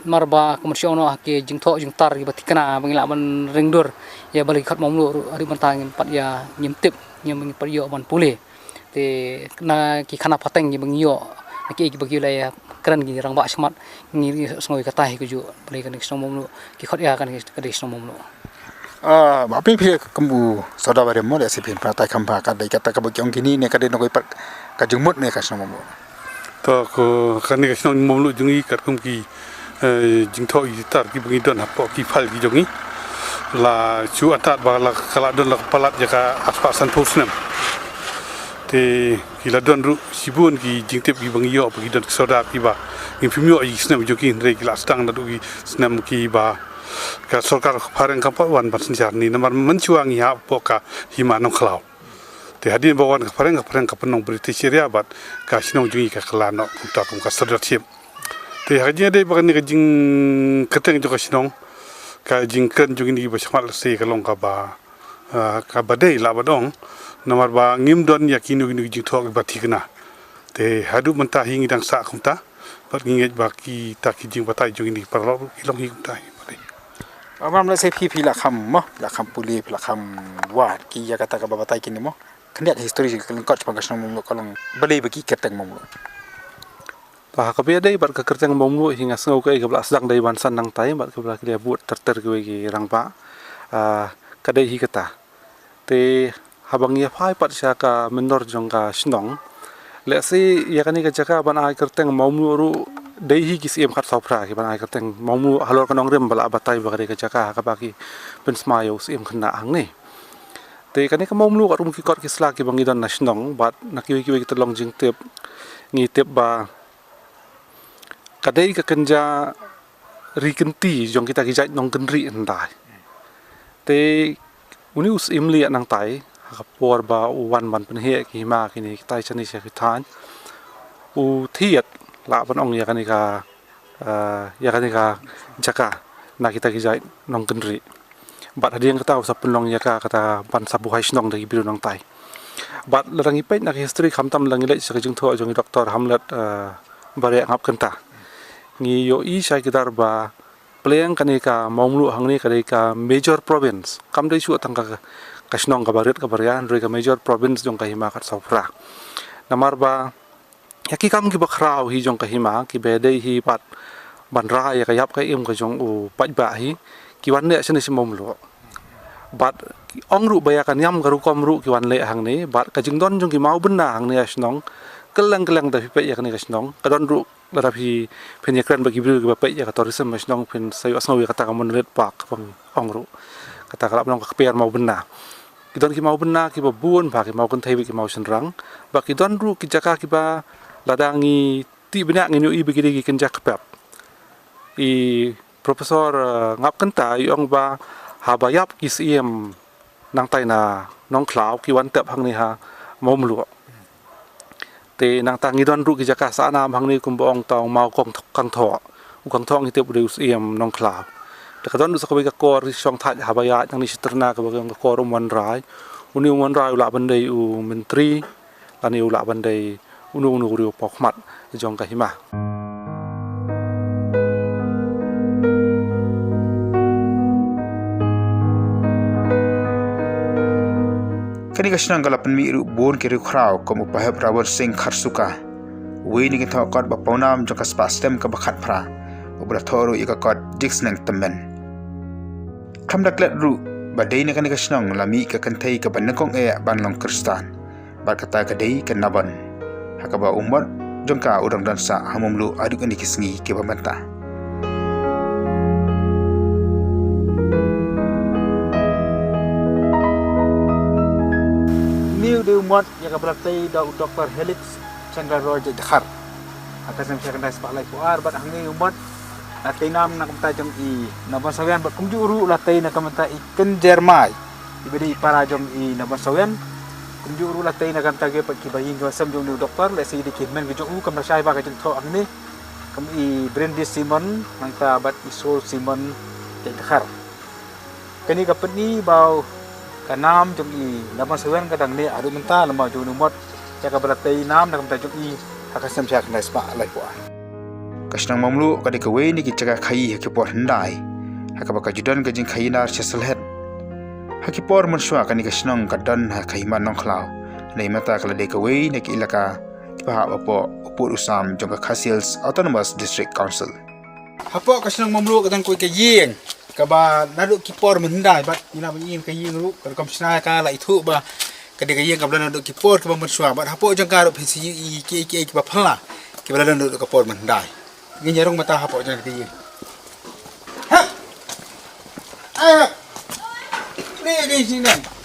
Speaker 18: marba komersial no ke jingtho jingtar ki batikana bangila ban ringdur ya balik khot mom lu ari bantang pat ya nyemtip nyem par yo ban pule te na ki khana pateng ki bang yo ki bagi la keren gi rang ba smart ngi sngoi ka tai ku ju beli kan snong mom lu ki khot ya kan ka de snong mom lu
Speaker 4: ba pi phi kambu soda bare mo le sipin pa tai khamba ka dai kata ka bagyong kini ne ka de no koi ka jungmut ne ka snong mom lu
Speaker 19: to ko kan ni snong mom lu jungi kat kum ki jingtho i tar ki bagi don hapo ki phal ki jongi la chu atat ba la kala don la palat ja ka aspasan pusnem te kila don ru sibun ki jingtip ki bangi yo bagi don soda ki ba in fimyo i snam joki re kila stang da ki snam ki ba ka sarkar phareng ka wan ban sinjar ni namar mencuang ya poka hima nong klau te hadin bawan ka phareng ka penong british area bat ka sinong jungi ka klano kumta kum ka leadership te hajnya de bagan ni ka jing keteng jo ka sinong ka jing kan jungi ni ba samal se ka long ka ba ka badai la badong namar ba ngim don yakinu ni jing thok ba thikna te hadu manta hingi dang sa kumta par ngi ba ki ta ki jing batai jungi ni par lo ilong hi kumta
Speaker 4: Abang mula saya pi la kham mo la kham puli la kham wa ki ya kata ka babatai kini mo kendiat history keleng kot pagasnong mumlo kolong beli bagi keteng mumlo pa ka be dai bar ka kerteng mumlo hinga sngau ka ga sedang dai bansan nang tai bar ka bla klia buat terter ke gi rangpa ka dai hi kata te habang ya phai pat sya ka menor jong ka snong le si ya kani ka jaka ban ai kerteng mumlo ru dei hi kis em khat sopra ki ban ai kerteng mumlo halor kanong rem bala batai ba ka jaka ka baki pen smayo si em khna ang ni te kani ka mumlo ka rum ki kot ki sla ki bangi don na snong bat na ki ki ki long jing tep ngi tep ba kadai ka kenja rikenti jong kita ki jai nong kenri ndai te uni us imli nang tai ka por ba wan ban pen he ki ma ki ni tai chani se ki than u thiet la ban ong ya kani ka jaka na kita ki jai nong kenri bat hadiang kata usap penlong ya kata ban sabu hai snong dari biru nang tai bat larang ipet nak history khamtam lang ile se jing tho jong doktor hamlet bare ngap kenta ngi yo i sai kidar ba pleng kani ka monglu hangni kani ka major province kam dei chu tang ka snong ka baret ka barian re ka major province jong ka hima khat sopra namar ba yaki kam ki bakhrau hi jong ka hima ki be dei hi pat ban ra ya ka yap ka im ka jong u pat ba hi ki wan ne sene simomlo bat ong ru baya kan yam garu kom ru ki wan le hang ni bat ka jing don jong ki mau bena hang ni asnong kelang da pe ya kan ni asnong ka don ru la phi pen ya kran ba ki bru ba pe ya ka tourism asnong pen sayu asnong ya kata ka mon red park pang ong ru kata ka long ka pe mau bena ki don ki mau bena ki ba buon ba ki mau kan thai ki mau senrang ba ki don ru ki jaka ki ba ladangi ti bena ngi i bi ki kan jak pep i Profesor ngap kenta yong ba habayap kisiem nang tai na nong klau ki wan tep hang ni ha momlu te nang tangi don ru ki jaka sa nam hang ni kum bong tong mau kong kang tho ukang thong ni tep reus iem nong klau te ka don su ko ka kor song tha habaya nang ni sitrna ka ba kor wan rai uni wan rai la bandai u menteri ani u la bandai unu ru pokmat jong ka hima kani ka snang galapan mi ru bon ke ru khrau kom upahep rawar sing kharsuka we ni ka kot ba paunam jong ka spastem ka bakhat phra ubra thoru ika kot dix nang tamben khamda klet ru ba dei na kani ka snang lami ka kanthai ka ban kong e ban long kristan ba kata ka dei ka naban hakaba umar jong ka urang dan sa hamumlu adu kani kisngi ke bamata
Speaker 13: New de umot ya ka berarti da Dr. Helix Chandra Roy Dakhar atas nama saya kena sepak lai puar bat hangi umot latay nam na kamta jong i nabansawian bat kumjuru latay na kamta iken Jermai ibedi para jong i nabansawian kumjuru latay na kamta ge pat kibayin go sam jong ni doktor le si dikit men ge jong kam rasai ba ka jong tho angni kam i Brandy Simon nangta bat isol Simon Dakhar kani ka petni bau kanam jong i nabansawian kadang ni adu menta lama jong umot ya ka berarti nam na kamta jong i hakasam syak na spa lai puar
Speaker 4: kasnang mamlu ka de ka we ni ki chaga khai ha ki por handai ha ka ba ka judan ka jing khai nar chesal het ha ki por man shwa ka ni kasnang ka dan ha khai man nong khlaw nei mata ka de ka we ni ki ilaka ki ba ba po upur usam jong ka Khasi's Autonomous District Council
Speaker 13: hapo kasnang mamlu ka dan ko ka yeng ka ba nadu ki por man handai bat ni na yeng ka yeng ru ka komsna ka la itu ba ka de ka yeng ka blan nadu ki por ka ba man shwa bat hapo jang ka ru phisi i ki ba phla ki blan nadu ka por man handai Ini nyarong mata hapo jangan kaya. Ha. Ni sini.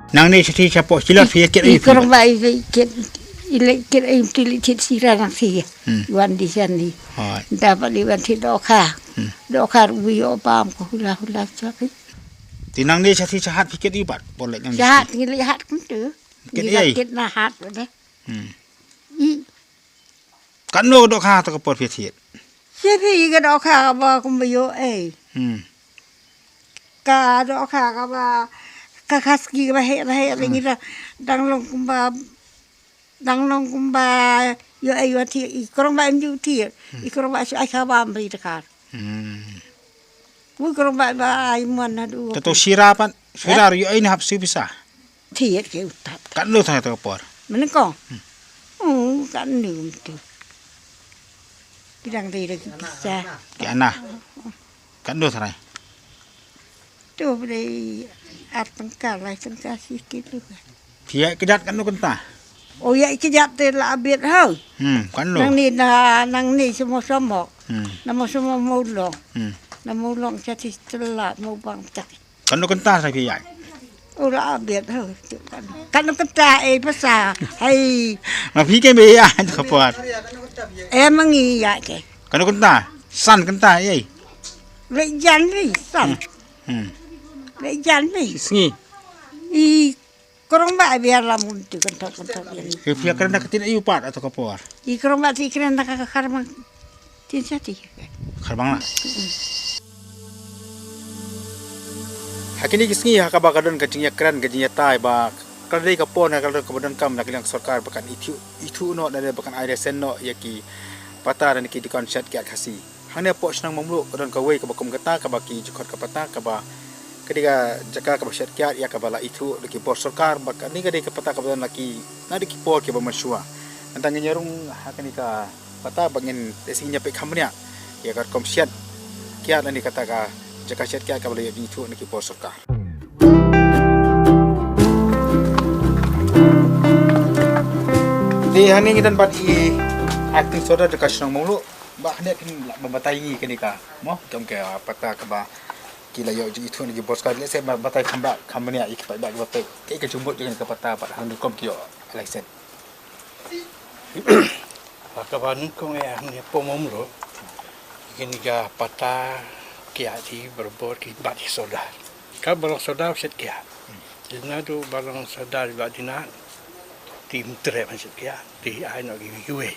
Speaker 4: nang ni seti siapa sila fikir
Speaker 20: I korong ba kit kit tili kit sira nang si wan di sani dapat liwan ti doka doka wi o pam ko hula sapi
Speaker 4: tinang ni seti sahat fikir ibat boleh yang
Speaker 20: jahat ngili hat kun tu kit na hat de
Speaker 4: kan no doka to ko por fikir
Speaker 20: siapa ga doka ba kum yo ka doka ka ba ka kaski ba he ngi dang long kumba yo ayo ti I korong ba mju ti I korong ba ai ka ba mri de kar korong ba ai mon na du
Speaker 4: to sira pan sira yo ai hap si bisa
Speaker 20: ti ke utat
Speaker 4: kan lo ta to por
Speaker 20: men ko kan ni tu kidang ti de bisa
Speaker 4: ki ana kan lo ta
Speaker 20: tu bre at tengkal lai tengkal sikit tu
Speaker 4: dia kedat kan lo kenta
Speaker 20: oh ya kejap te la abit ha
Speaker 4: kan lo
Speaker 20: nang ni semua nama semua mulong na mulong jadi telat mau bang tak
Speaker 4: kan lo kenta sa pia
Speaker 20: oh la abit ha kan lo kenta pasal hai
Speaker 4: ma pi ke be ya to por
Speaker 20: emang iya ke
Speaker 4: kan lo kenta san kenta ye
Speaker 20: le jan ni san le jan ni
Speaker 4: singi
Speaker 20: I korong ba biar lamun tu kentok ini.
Speaker 4: Ke pia kerana ketin ayu pat atau kapor.
Speaker 20: I korong ba ti kerana karmang tin sati.
Speaker 4: Karmang lah. Hakini kisngi hakaba kadon kajinya kran kajinya tai ba kadai kapor na kadon kemudian kam nak liang sarkar bakan itu no dari bakan air sen no yaki patah dan ki di konsert ki RiKhasi. Hanya pok senang mamluk kadon kawai ka bakum kata ka baki jukot ka patah ka ba ketika jaka ka masyarakat ya ka bala itu lagi bor sarkar bakan ni kadai ka patah ka badan laki na di kipor ki ba masyua. Antang nyarung hakani ka patah bangin desinya pe kamnya ya ka komsiat kiat ni kata ka jaka syarikat ka bala itu lagi bor sarkar. Di hani ngidan badi acting soda jaka senang mamluk ba hanya kin membatai kenika mo jom ke patah ka ba kila yo ji itu ni bos kali saya batai khamba khambani ai pa ba batai ke jumbut dengan ke patah pa handu kom kio license
Speaker 21: Kawan kong ni pomom lo kini ga patah kia di berbor ki badi soda ka barang soda set kia dina do barang soda badi na tim tre macam kia di ai no gi yue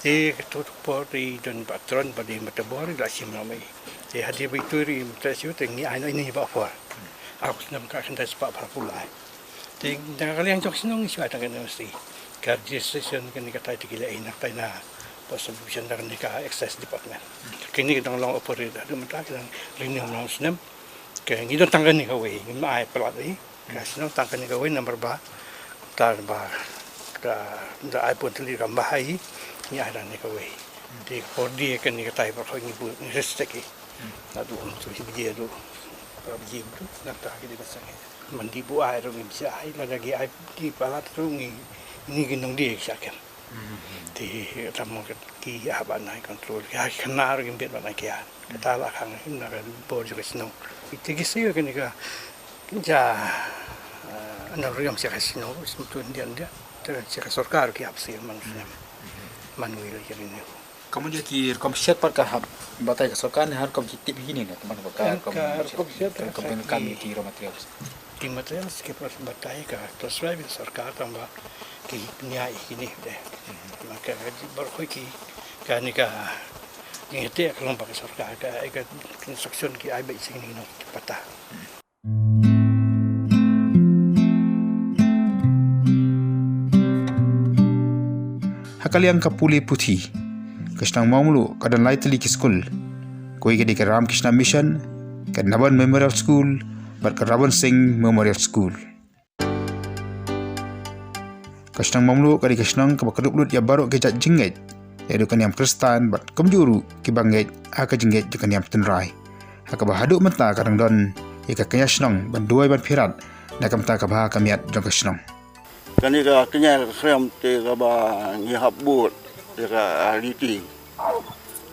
Speaker 21: di tu por di don patron badi metabor la sim ramai di hadi bituri mutasiu tengi ai no ini ba por aku nam ka kanda spa para pulai di kalian jok sinong siwa tangan mesti kerja session kini kata dikila enak taina possible dan nika access department kini kita long operator ada mentah kita rini long snem ke ngi don tangan ni kawai ngi mai pelat ni kas no tangan ni kawai number ba tar ba da ai pun tuli rambahai ni ada ni kawai di kodi ke ni kata ba ngi bu ni resteki na du tu dia du biji tu nak tak kita pasang mandi bu ai ro bisa ai la lagi ai di palat tu ngi ni ginong dia sakem di tamu ki apa naik kontrol ya kenar gimbet mana kia kata lah kang nak bor juga senang itu kisah kan juga ja anak orang siapa senang sebetulnya dia terus siapa sarkar ki apa sih manusia manusia jadi ni
Speaker 4: kamu jadi komisiat par ka batai ka sarkar ni har kom tip ini ne teman bakar
Speaker 21: komisiat
Speaker 4: kami di raw material
Speaker 21: di material sekitar batai ka terus lagi sarkar tambah ki nyai ini deh maka baru ki kan ni ka ni hati kalau pakai sarkar ka ikat construction ki ai baik sini no patah
Speaker 4: hakaliang kapuli puthi Krishnang Mamlu kadan laitli ki school koi ke di Ram Krishna Mission ke Naban Memorial School bar ke Ravan Singh Memorial School Krishnang Mamlu kadi Krishnang ke bakaduplut ya baru ke jat jinget ya dukan yang Kristan bat kemjuru ki banget aka jinget dukan yang tenrai aka bahaduk mata kadang don ya ka kanyashnang ban duai ban pirat nakam ta ka bah kamiat jong Krishnang
Speaker 22: kani ka kenyal krem te ka ba ngi habut te ka aliti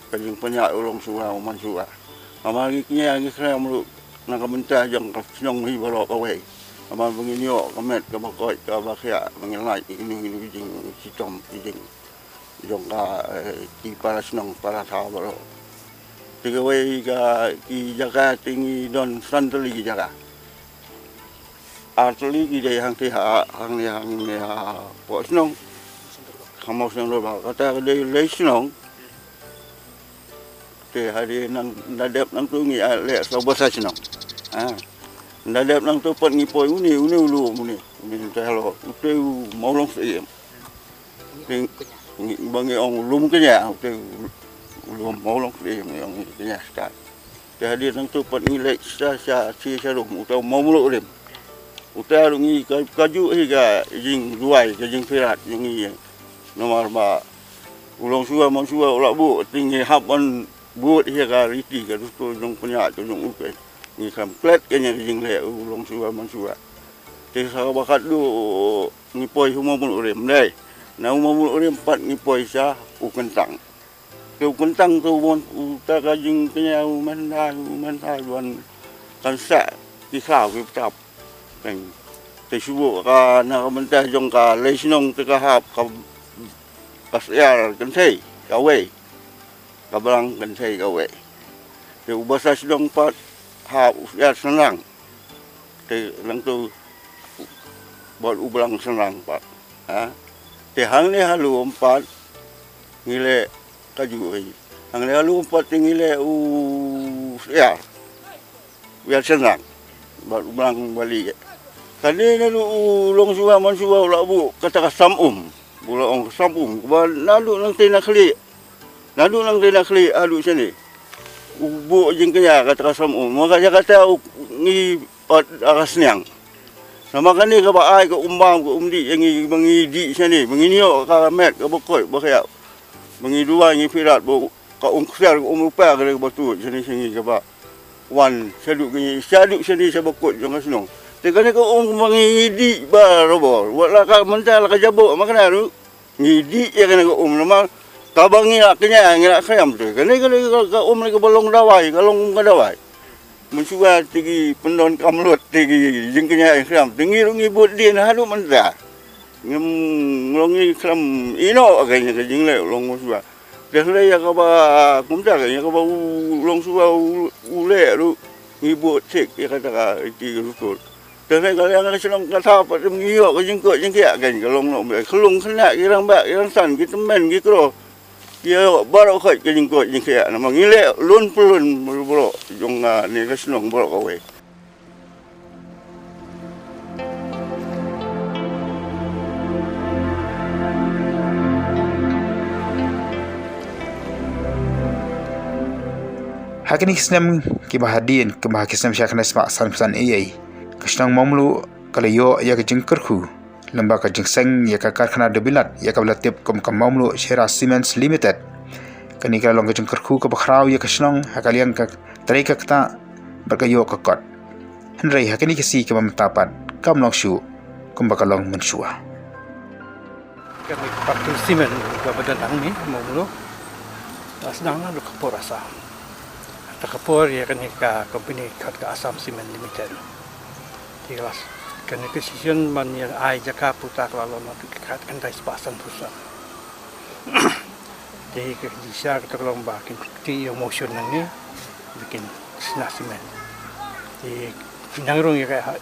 Speaker 22: kajing penyak ulong suwa man suwa amari kenyal ngi krem lu nak mentah jang ka snong hi balok away Aman begini kamet ke bakoi ke bakia mengelai ini jing sistem jing jongka ki para senang para sahabat. Tiga wei ki jaga tinggi don santri ki jaga. Asli ki dia hang ni pos senang. Kamu senang lo kata dia lei senang. Te hari nang nadep nang tu ngi le so bahasa senang. Nadep nang tu pot ngi poi uni ulu muni telo uteu maulong se ting bangi ong lum kenya uteu ulu maulong se ong kenya sta jadi nang tu pot ngi le sa si rum uteu maulong lem uteu ngi kaju higa jing duai jing pirat ngi nomor ba ulong suwa ulah bu tinggi hapan buat higa riti ka tu jong punya tu jong upe ni komplit kanya jing le ulong suwa mansua te sa bakat du ni poi humau mul urem dai na humau mul urem pat ni poi sa u kentang tu bon ta ka jing kanya man dai wan kan sa ki khao ki tap kan te subo ka na ka mentah jong ka le sinong te ka hap ka pasya kan sei ka we ka bang kan sei ka we te ubasa sidong pat hap ya senang te lang tu buat ubelang senang pat te hang ni halu empat ngile kaju hang ni halu empat ngile ya senang buat ubelang balik kali ni long suwa mansua ulah bu kata samum ulah ong samum nalu nang tina kli alu sini bu jing kaya kata samum maka dia kata ni aras niang sama kan ni ka ba ai ka umbang ka umdi yang mengidi sini menginio ka met ka bokoi bakaya mengidua ngi pirat bo ka ungsiar umupa ka batu sini ka ba wan saduk sini sa bokoi jong asnong te kan ka mengidi ba robo wala ka mental ka jabo makana ru ngidi ya kan ka nama kabangi aknya ngira khayam tu kan ka ka bolong dawai kalong ka dawai mensuwa tigi pendon kamlut tigi jingknya khayam tingi rungi buat dia na halu manda ngolongi kham ino aganya ka jingle long mensuwa dah ya ka ba kumta ka ya ka ba long suwa ule ru ngibut sik ya kata ka tigi rutul dah ka yang ka senang kata pa ngiyo ka jingkya kan kalong no khulung khna irang ba irang san kita men gitu ya baru khat ke jingkya nama ngile lun pulun bro jong ni resnong bro ka we
Speaker 4: Hakini kisnam ki bahadin ke kisnam syakna sma san ai kisnang mamlu kala yo ya ke jingkerku lembah ka jingseng ya ka karkhana debilat ya ka belatip kom mamlu Shera Cements Limited kani ka long ka jingkerku ka bakhrau ya kisnang hakaliang ka tarika kata berkayo ka kot henry hakini kisi ka mamtapat kam long shu kom bakalong mensua
Speaker 21: kami patu simen ka badan ni mamlu sedang nak Khubor asa Khubor ya kan ka company kat ka Assam Cement Limited kelas kan decision man yang ai jaka putak lalu nak kat kan dai spasan pusat jadi ke bisa kita lomba ki emotion nang ni bikin simen di pinangrong ya ka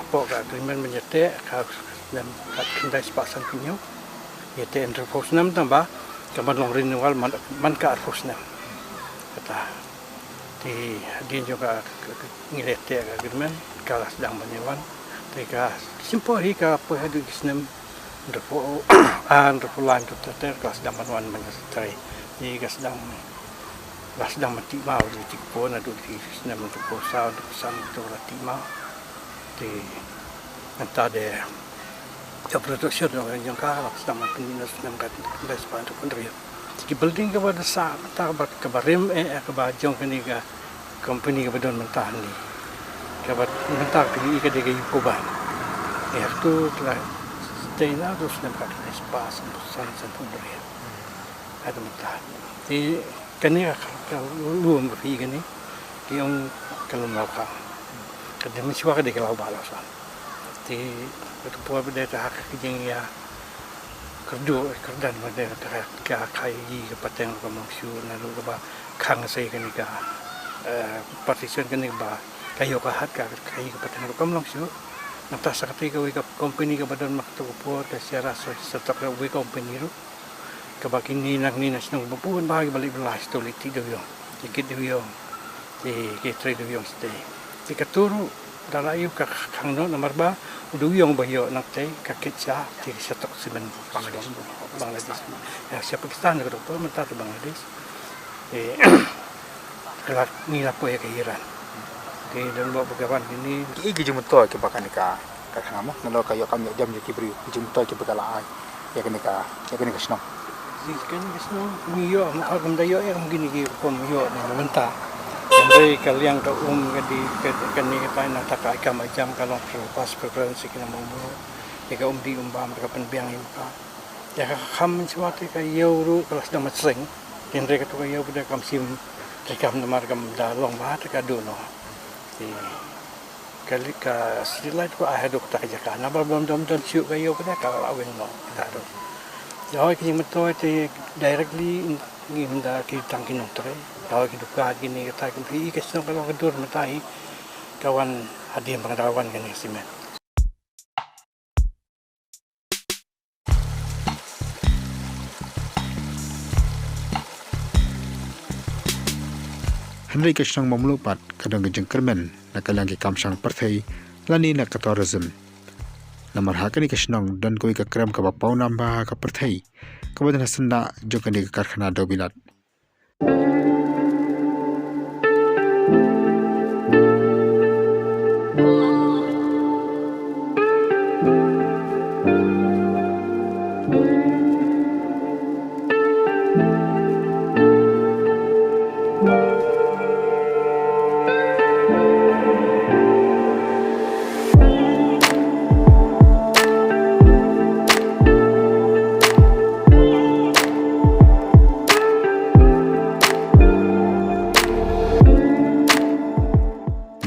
Speaker 21: apa ka agreement menyete ka dan kat kan dai spasan pinyo yete entrepreneur nam tamba kaman long renewal man ka arfusna kata di dia juga ngilete agreement kalau sedang menyewan mereka simpel hika apa hadu kisnem repo lan tu ter kalau sedang menyewan menyesai jika sedang mati mau di tikpon adu di kisnem untuk posa untuk pesan untuk rati mau di entah de job production yang kalau sedang mati kisnem kat bespan untuk pendirian di building kepada sa tak kebarim kebajong keniga company kepada mentah ni kebat mentah kini ke degi kuban tu telah stay na terus nampak spas san pundria ada mentah di keni kalau lu berpi kini yang kalau mau kada mencuba kada kalau balas kan ti itu buat benda tak kejeng ya kerdu kerdan benda tak kai ke pateng ke maksud lalu ke ba kang saya kan ka partition kan ba kayo ka hat ka kai ke pateng ke maksud nata sakati ke we company ke badan maktu por ke secara setok we company ru ke bakini nak ni nas nang bupuan bahagi balik belas tu liti do yo dikit do yo ke trade do yo stay ti katuru dalayu ka kang no nomor ba du yong ba yo nak tai ka kitsa ti setok simen Bangladesh ya siapa Pakistan ke doktor mentah tu Bangladesh kalau ni apa ya keiran di dan bawa pegawai ini
Speaker 4: Iki jumto ke bakan ka khamo nalo kayo kam jam ki bri jumto ke bakala ai ya kene ka sno
Speaker 21: kan sno ni yo agam dayo yang begini ki kom yo ni mentah Sampai kalian ke di kan ni kita nak tak agam jam kalau pas preferensi kita mau ya di umbam ke penbiang impa ya kham suatu ka euro kalau sudah meseng yang mereka tu ka euro pada kam sim kam nomor kam dalong ba ta ka dono kali ka sila tu ah dok tak jaka na ba bom dom siu ka euro pada ka awen no ta do ya ki meto te directly nginda ki tangkin notre kalau kita buka gini kita kembali ke sana kalau kedur metai kawan hadir pengetahuan kan simen.
Speaker 4: Henry Krishnang memlupat kadang gejeng kermen nak kalang ke kamsang partai lani nak tourism. Namar hakani Krishnang dan koi ke kram ke bapau nambah ke partai kemudian senda juga di karkhana dobilat.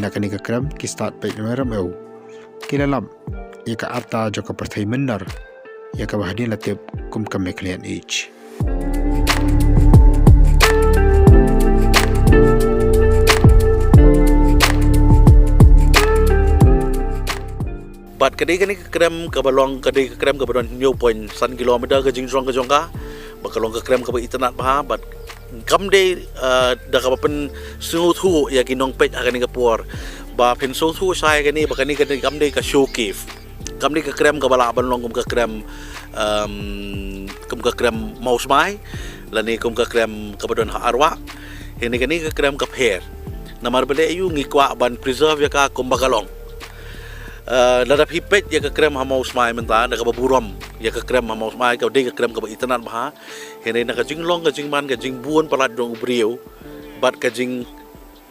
Speaker 4: Nakani ke kram ki start page meram eu kilalap ya ka arta jo ka partai mennar ya ka bahdi latip kum ka meklian age
Speaker 16: bat kadai kani kram ka balong kadai kram ka badon new point san kilometer ka jingrong ka jongka bakalong ka kram ka ba internet ba bat kam de da ka pen sungu thu ya kinong pet akani ka por ba pen so thu sai kani ba kani kam de ka show cave kam de ka kram ka bala ban long kum ka kram mouse mai lani kum ka kram ka badon ha arwa ini kani ka kram ka pher namar bale yu ngikwa ban preserve ya ka kum bakalong ladap hipet ya ke krem hamau smai menta da ka baburam ya ke krem hamau smai ka de ka krem ka internet ba hene na ka jinglong ka jingman ka jingbuan palat dong ubriu bat ka jing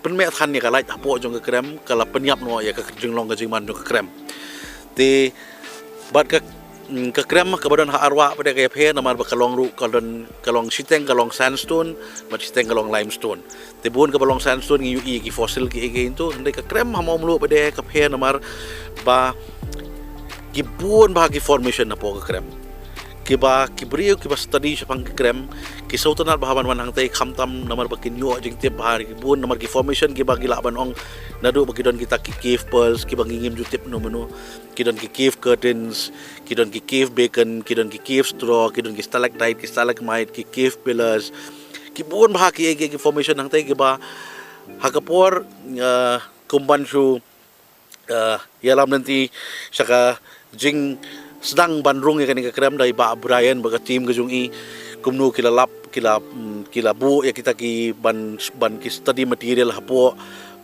Speaker 16: penme than ya ka lai apo jong ka krem kala penyap no ya ka jinglong ka jingman dong ka krem te bat ka krem ka badan ha arwa pada ka phe namar ba kalong ru kalong siteng kalong sandstone bat siteng kalong limestone te bun ka balong sandstone ngi ki fossil ki itu ndai ka krem hamau mlu pada ka phe namar ba kibun bahagi formation na po ka krem kiba kibriyo kiba study sa pang krem ki sautanat bahaban man hang tay khamtam namar bakin yo jing tip bahari kibun namar ki formation kiba gilaban ong nadu bagidon kita ki cave pearls kiba ngingim ju tip no menu kidon ki cave curtains kidon ki cave bacon kidon ki cave straw kidon ki stalactite ki stalagmite ki cave pillars kibun bahagi ki formation hang tay kiba hakapor kumban su yalam nanti saka jing sedang bandrung ya kani ka krem dai ba Brian baga team ka jungi kumnu kilalap kila bu ya kita ki ban ki study material hapo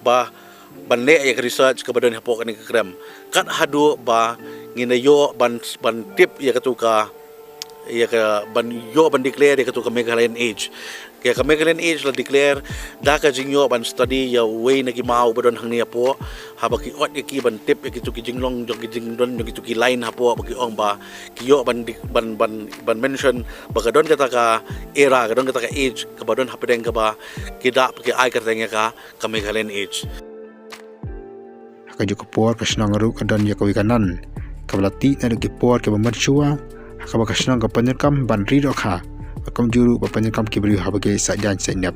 Speaker 16: ba ban le ya research ka badan hapo kani ka krem kat hadu ba nginayo ban tip ya katuka ya ka ban yo ban declare ya katuka Meghalaian age kaya ka Meghalaian age la declare da ka jingyo ban study ya way na gimao badon hang niya po habaki ot ki ban tip ya kitu ki jinglong jong ki jingdon jong kitu ki line hapo baki ong ba kiyo ban mention baka don kata ka era ka don kata ka age ka badon hapedeng ka ba kida ki ai ka tengya ka Meghalaian age
Speaker 4: haka juga por kesenang ru kadon ya kawi kanan kabalati na ke por ke bamansua haka ba kesenang ka penyerkam ban ri dokha akam juru ba penyerkam ke beri habage sajan senyap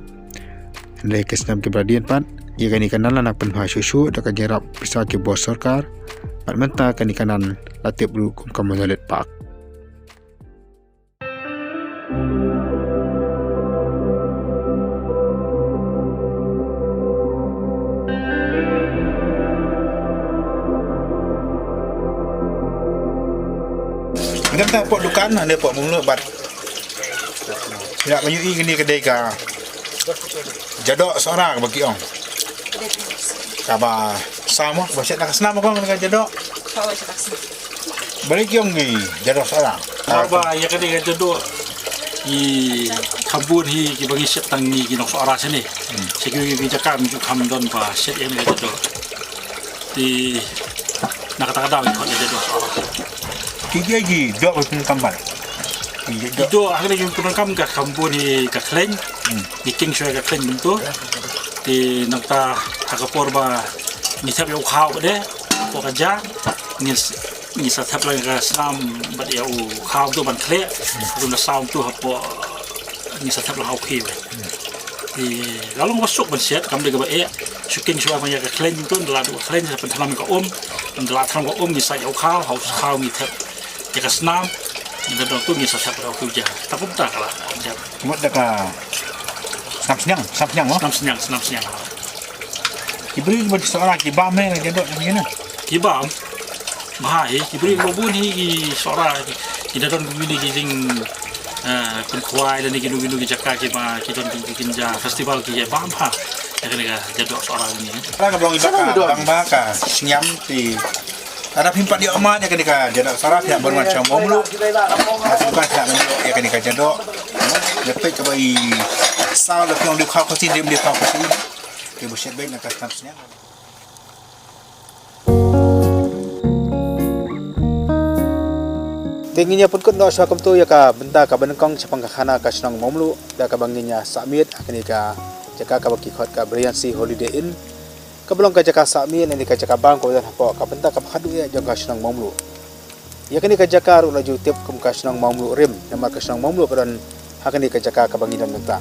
Speaker 4: le kesenam ke bradian pat ia kani kanan lana penha susu dak jerap bisa ke bos sarkar pat menta kani kanan latip ru kum kamolet pak Ngam ta pok dukan ane pok mulu bat. Ya menyui gini kedai ka. Jadok seorang bagi ong. Kaba sama baset nak senam kong dengan jadok. Balik ong ni jadok seorang.
Speaker 21: Kaba ya kedai jadok i kabun hi ki bagi set tangi ki nok seorang sini. Sekali ki jakam ju kamdon pa set yang jadok. Di nak kata-kata ko jadok seorang.
Speaker 4: Tiga lagi, dua pun kambal.
Speaker 21: Itu akhirnya yung penangkam ka kampo ni kakleng, iking siya kakleng bentuk. Di nangta hakapor ba nisap yung khaw de, po kaja nisap lang ka senam bat ya u khaw tu ban kle, tu na saum tu hapo nisap lang haw di lalu masuk bersiat kami juga syuting siya banyak kakleng tu dalam kakleng sampai dalam ka dalam ka nisap yung khaw nisap jika senam, kita doktor ni sasap pada waktu jah. Tak pun tak lah.
Speaker 4: Cuma dekat senam senyang,
Speaker 21: senam senyang.
Speaker 4: Kibri bagi seorang kibam ni jadok macam mana?
Speaker 21: Kibam, mahal. Kibri lobun ni seorang kita don begini kijing penkuai dan kita jaka kita bikin jah festival kita bam ha. Jadi jadok seorang ni.
Speaker 4: Kalau belum ibak, bang baka senyam di ada pimpat dia amat ya kenika jadok saraf yang bermacam omlu bukan tak menjadi ya kenika jadok lepas ke bagi sal lepas yang dikau kasi dia dikau kasi dia bersiap baik nak statusnya tingginya pun kun dosa kam tu ya ka benda ka benengkong sepang ka khana ka senang momlu da ka banginya samit kenika jaka ka baki khot ka brilliancy holiday inn Kabelong kajaka sakmi ni kajaka bang ko dan hapo kapenta kap hadu ya jaka senang mamlu. Ya kini kajaka ru laju tip kum ka senang mamlu rim nama ka senang mamlu kadan hakani kajaka ka bangi dan menta.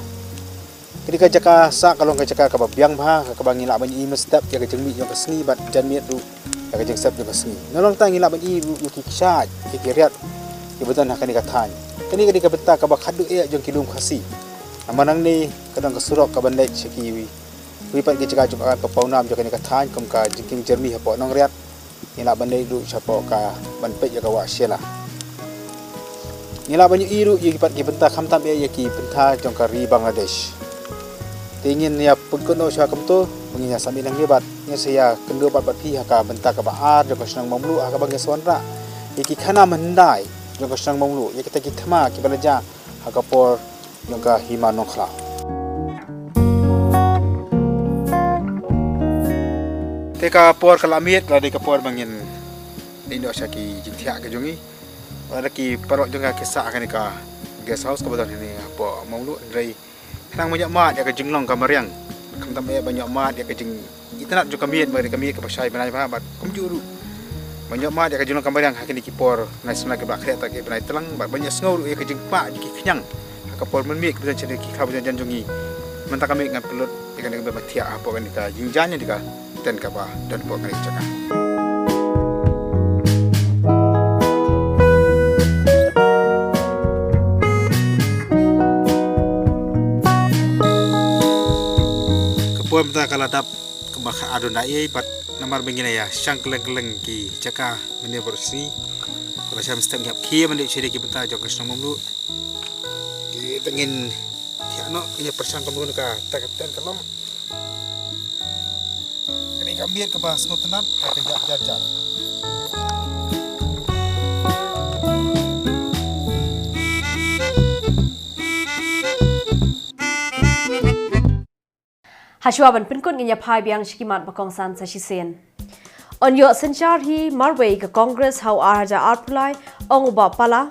Speaker 4: Kini kajaka sa kalong kajaka ka babyang bha ka bangi la banyi mestap ya kajeng mi jong kesni bat jan miet ru ya kajeng sep jong kesni. Nolong tangi la banyi ru ki kisat ki kiriat ki betan hakani ka than. Kini ka benta ka bak hadu ya jong kilum khasi. Amanang ni kadang ka surok ka bandai sekiwi. Wipat ke cakap juga pepaunam juga ni katahan kum ka jengking jermi hapo nong riat ni nak bandai du sapo ka banpet jaga wa syela ni la banyu iru ye wipat ke benta kham tam ye ki benta jong ka ri Bangladesh tingin ya pengkono sya kum tu menginya sami nang yebat nya saya kendo bat pi ka benta ka baar jong ka senang mamlu ka bang sonra ye ki khana mandai jong ka senang mamlu ye kita ki thama ki balaja ha ka por jong ka hima nong khla Teka por kalamit ladi ka por bangin indo syaki jingtia ke jungi ada ki parok junga kisah kan ka guest house kebetulan ini apa maulu ndai nang banyak mat ya ke jinglong ka mariang kam tam banyak mat ya ke jing itanat juga miet mari kami ke pasai banai ba bat kum juru banyak mat ya ke jinglong ka mariang hakini ki por nai sna ke bakre ta ke banai telang ba banyak sngau ya ke jing pa ki kenyang ka por men miet kebetulan cede ki khabu jan jungi menta kami ngan pelut ikan ke batia apa kan ka jingjanya dika dan kaba dan buat kali cakap. Kepuan kita kalau dap kembang adun dai, pat nomor begini ya, sang keleng ki cakap mana bersih. Kalau saya mesti ngiap kia mandi ciri kita benda jauh kesana mulu. Kita ingin tiada punya persang kamu nak tak kalau kami ke bahas nutenat kerja jajar.
Speaker 1: Hashwaban pinkun nginya phai biang shikimat bakong san sa shisen. On yo senchar hi marway ka Congress how arja arpulai ong uba pala.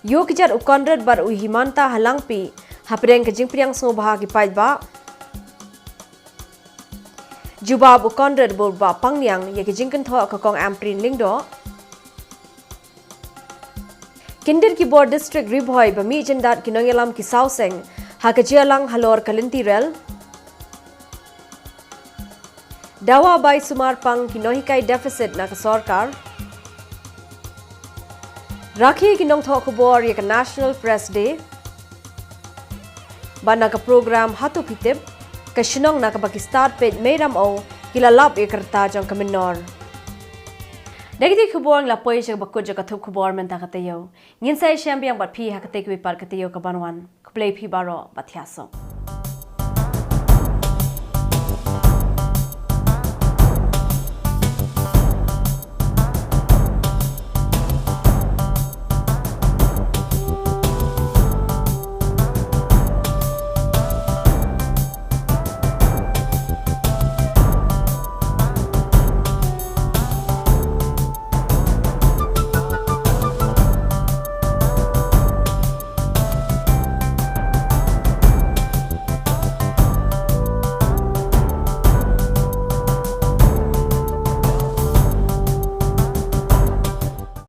Speaker 1: Yo kijar ukondred bar uhimanta halangpi hapreng ka jingpriang so bahagi pai ba. Juba bukondre ba pangyang ye kijingkan tho ka kong amprin lingdo. Kinder Khubor district ribhoi ba mi jendat kinongelam ki sauseng ha kajialang halor kalintirel. Dawa bai sumar pang kinohikai deficit na ka sarkar. Rakhi kinong tho Khubor ye ka National Press Day. Bana ka program hatu pitip ka shinong na ka Pakistan page meram o kilalap ye karta jang ka minor. Dagiti Khubor la poi jag bakut jag kathup Khubor menta ka Taiew. Ngin sai champion bat phi ha ka take we par ka Taiew ka banwan. Play phi baro bathiaso.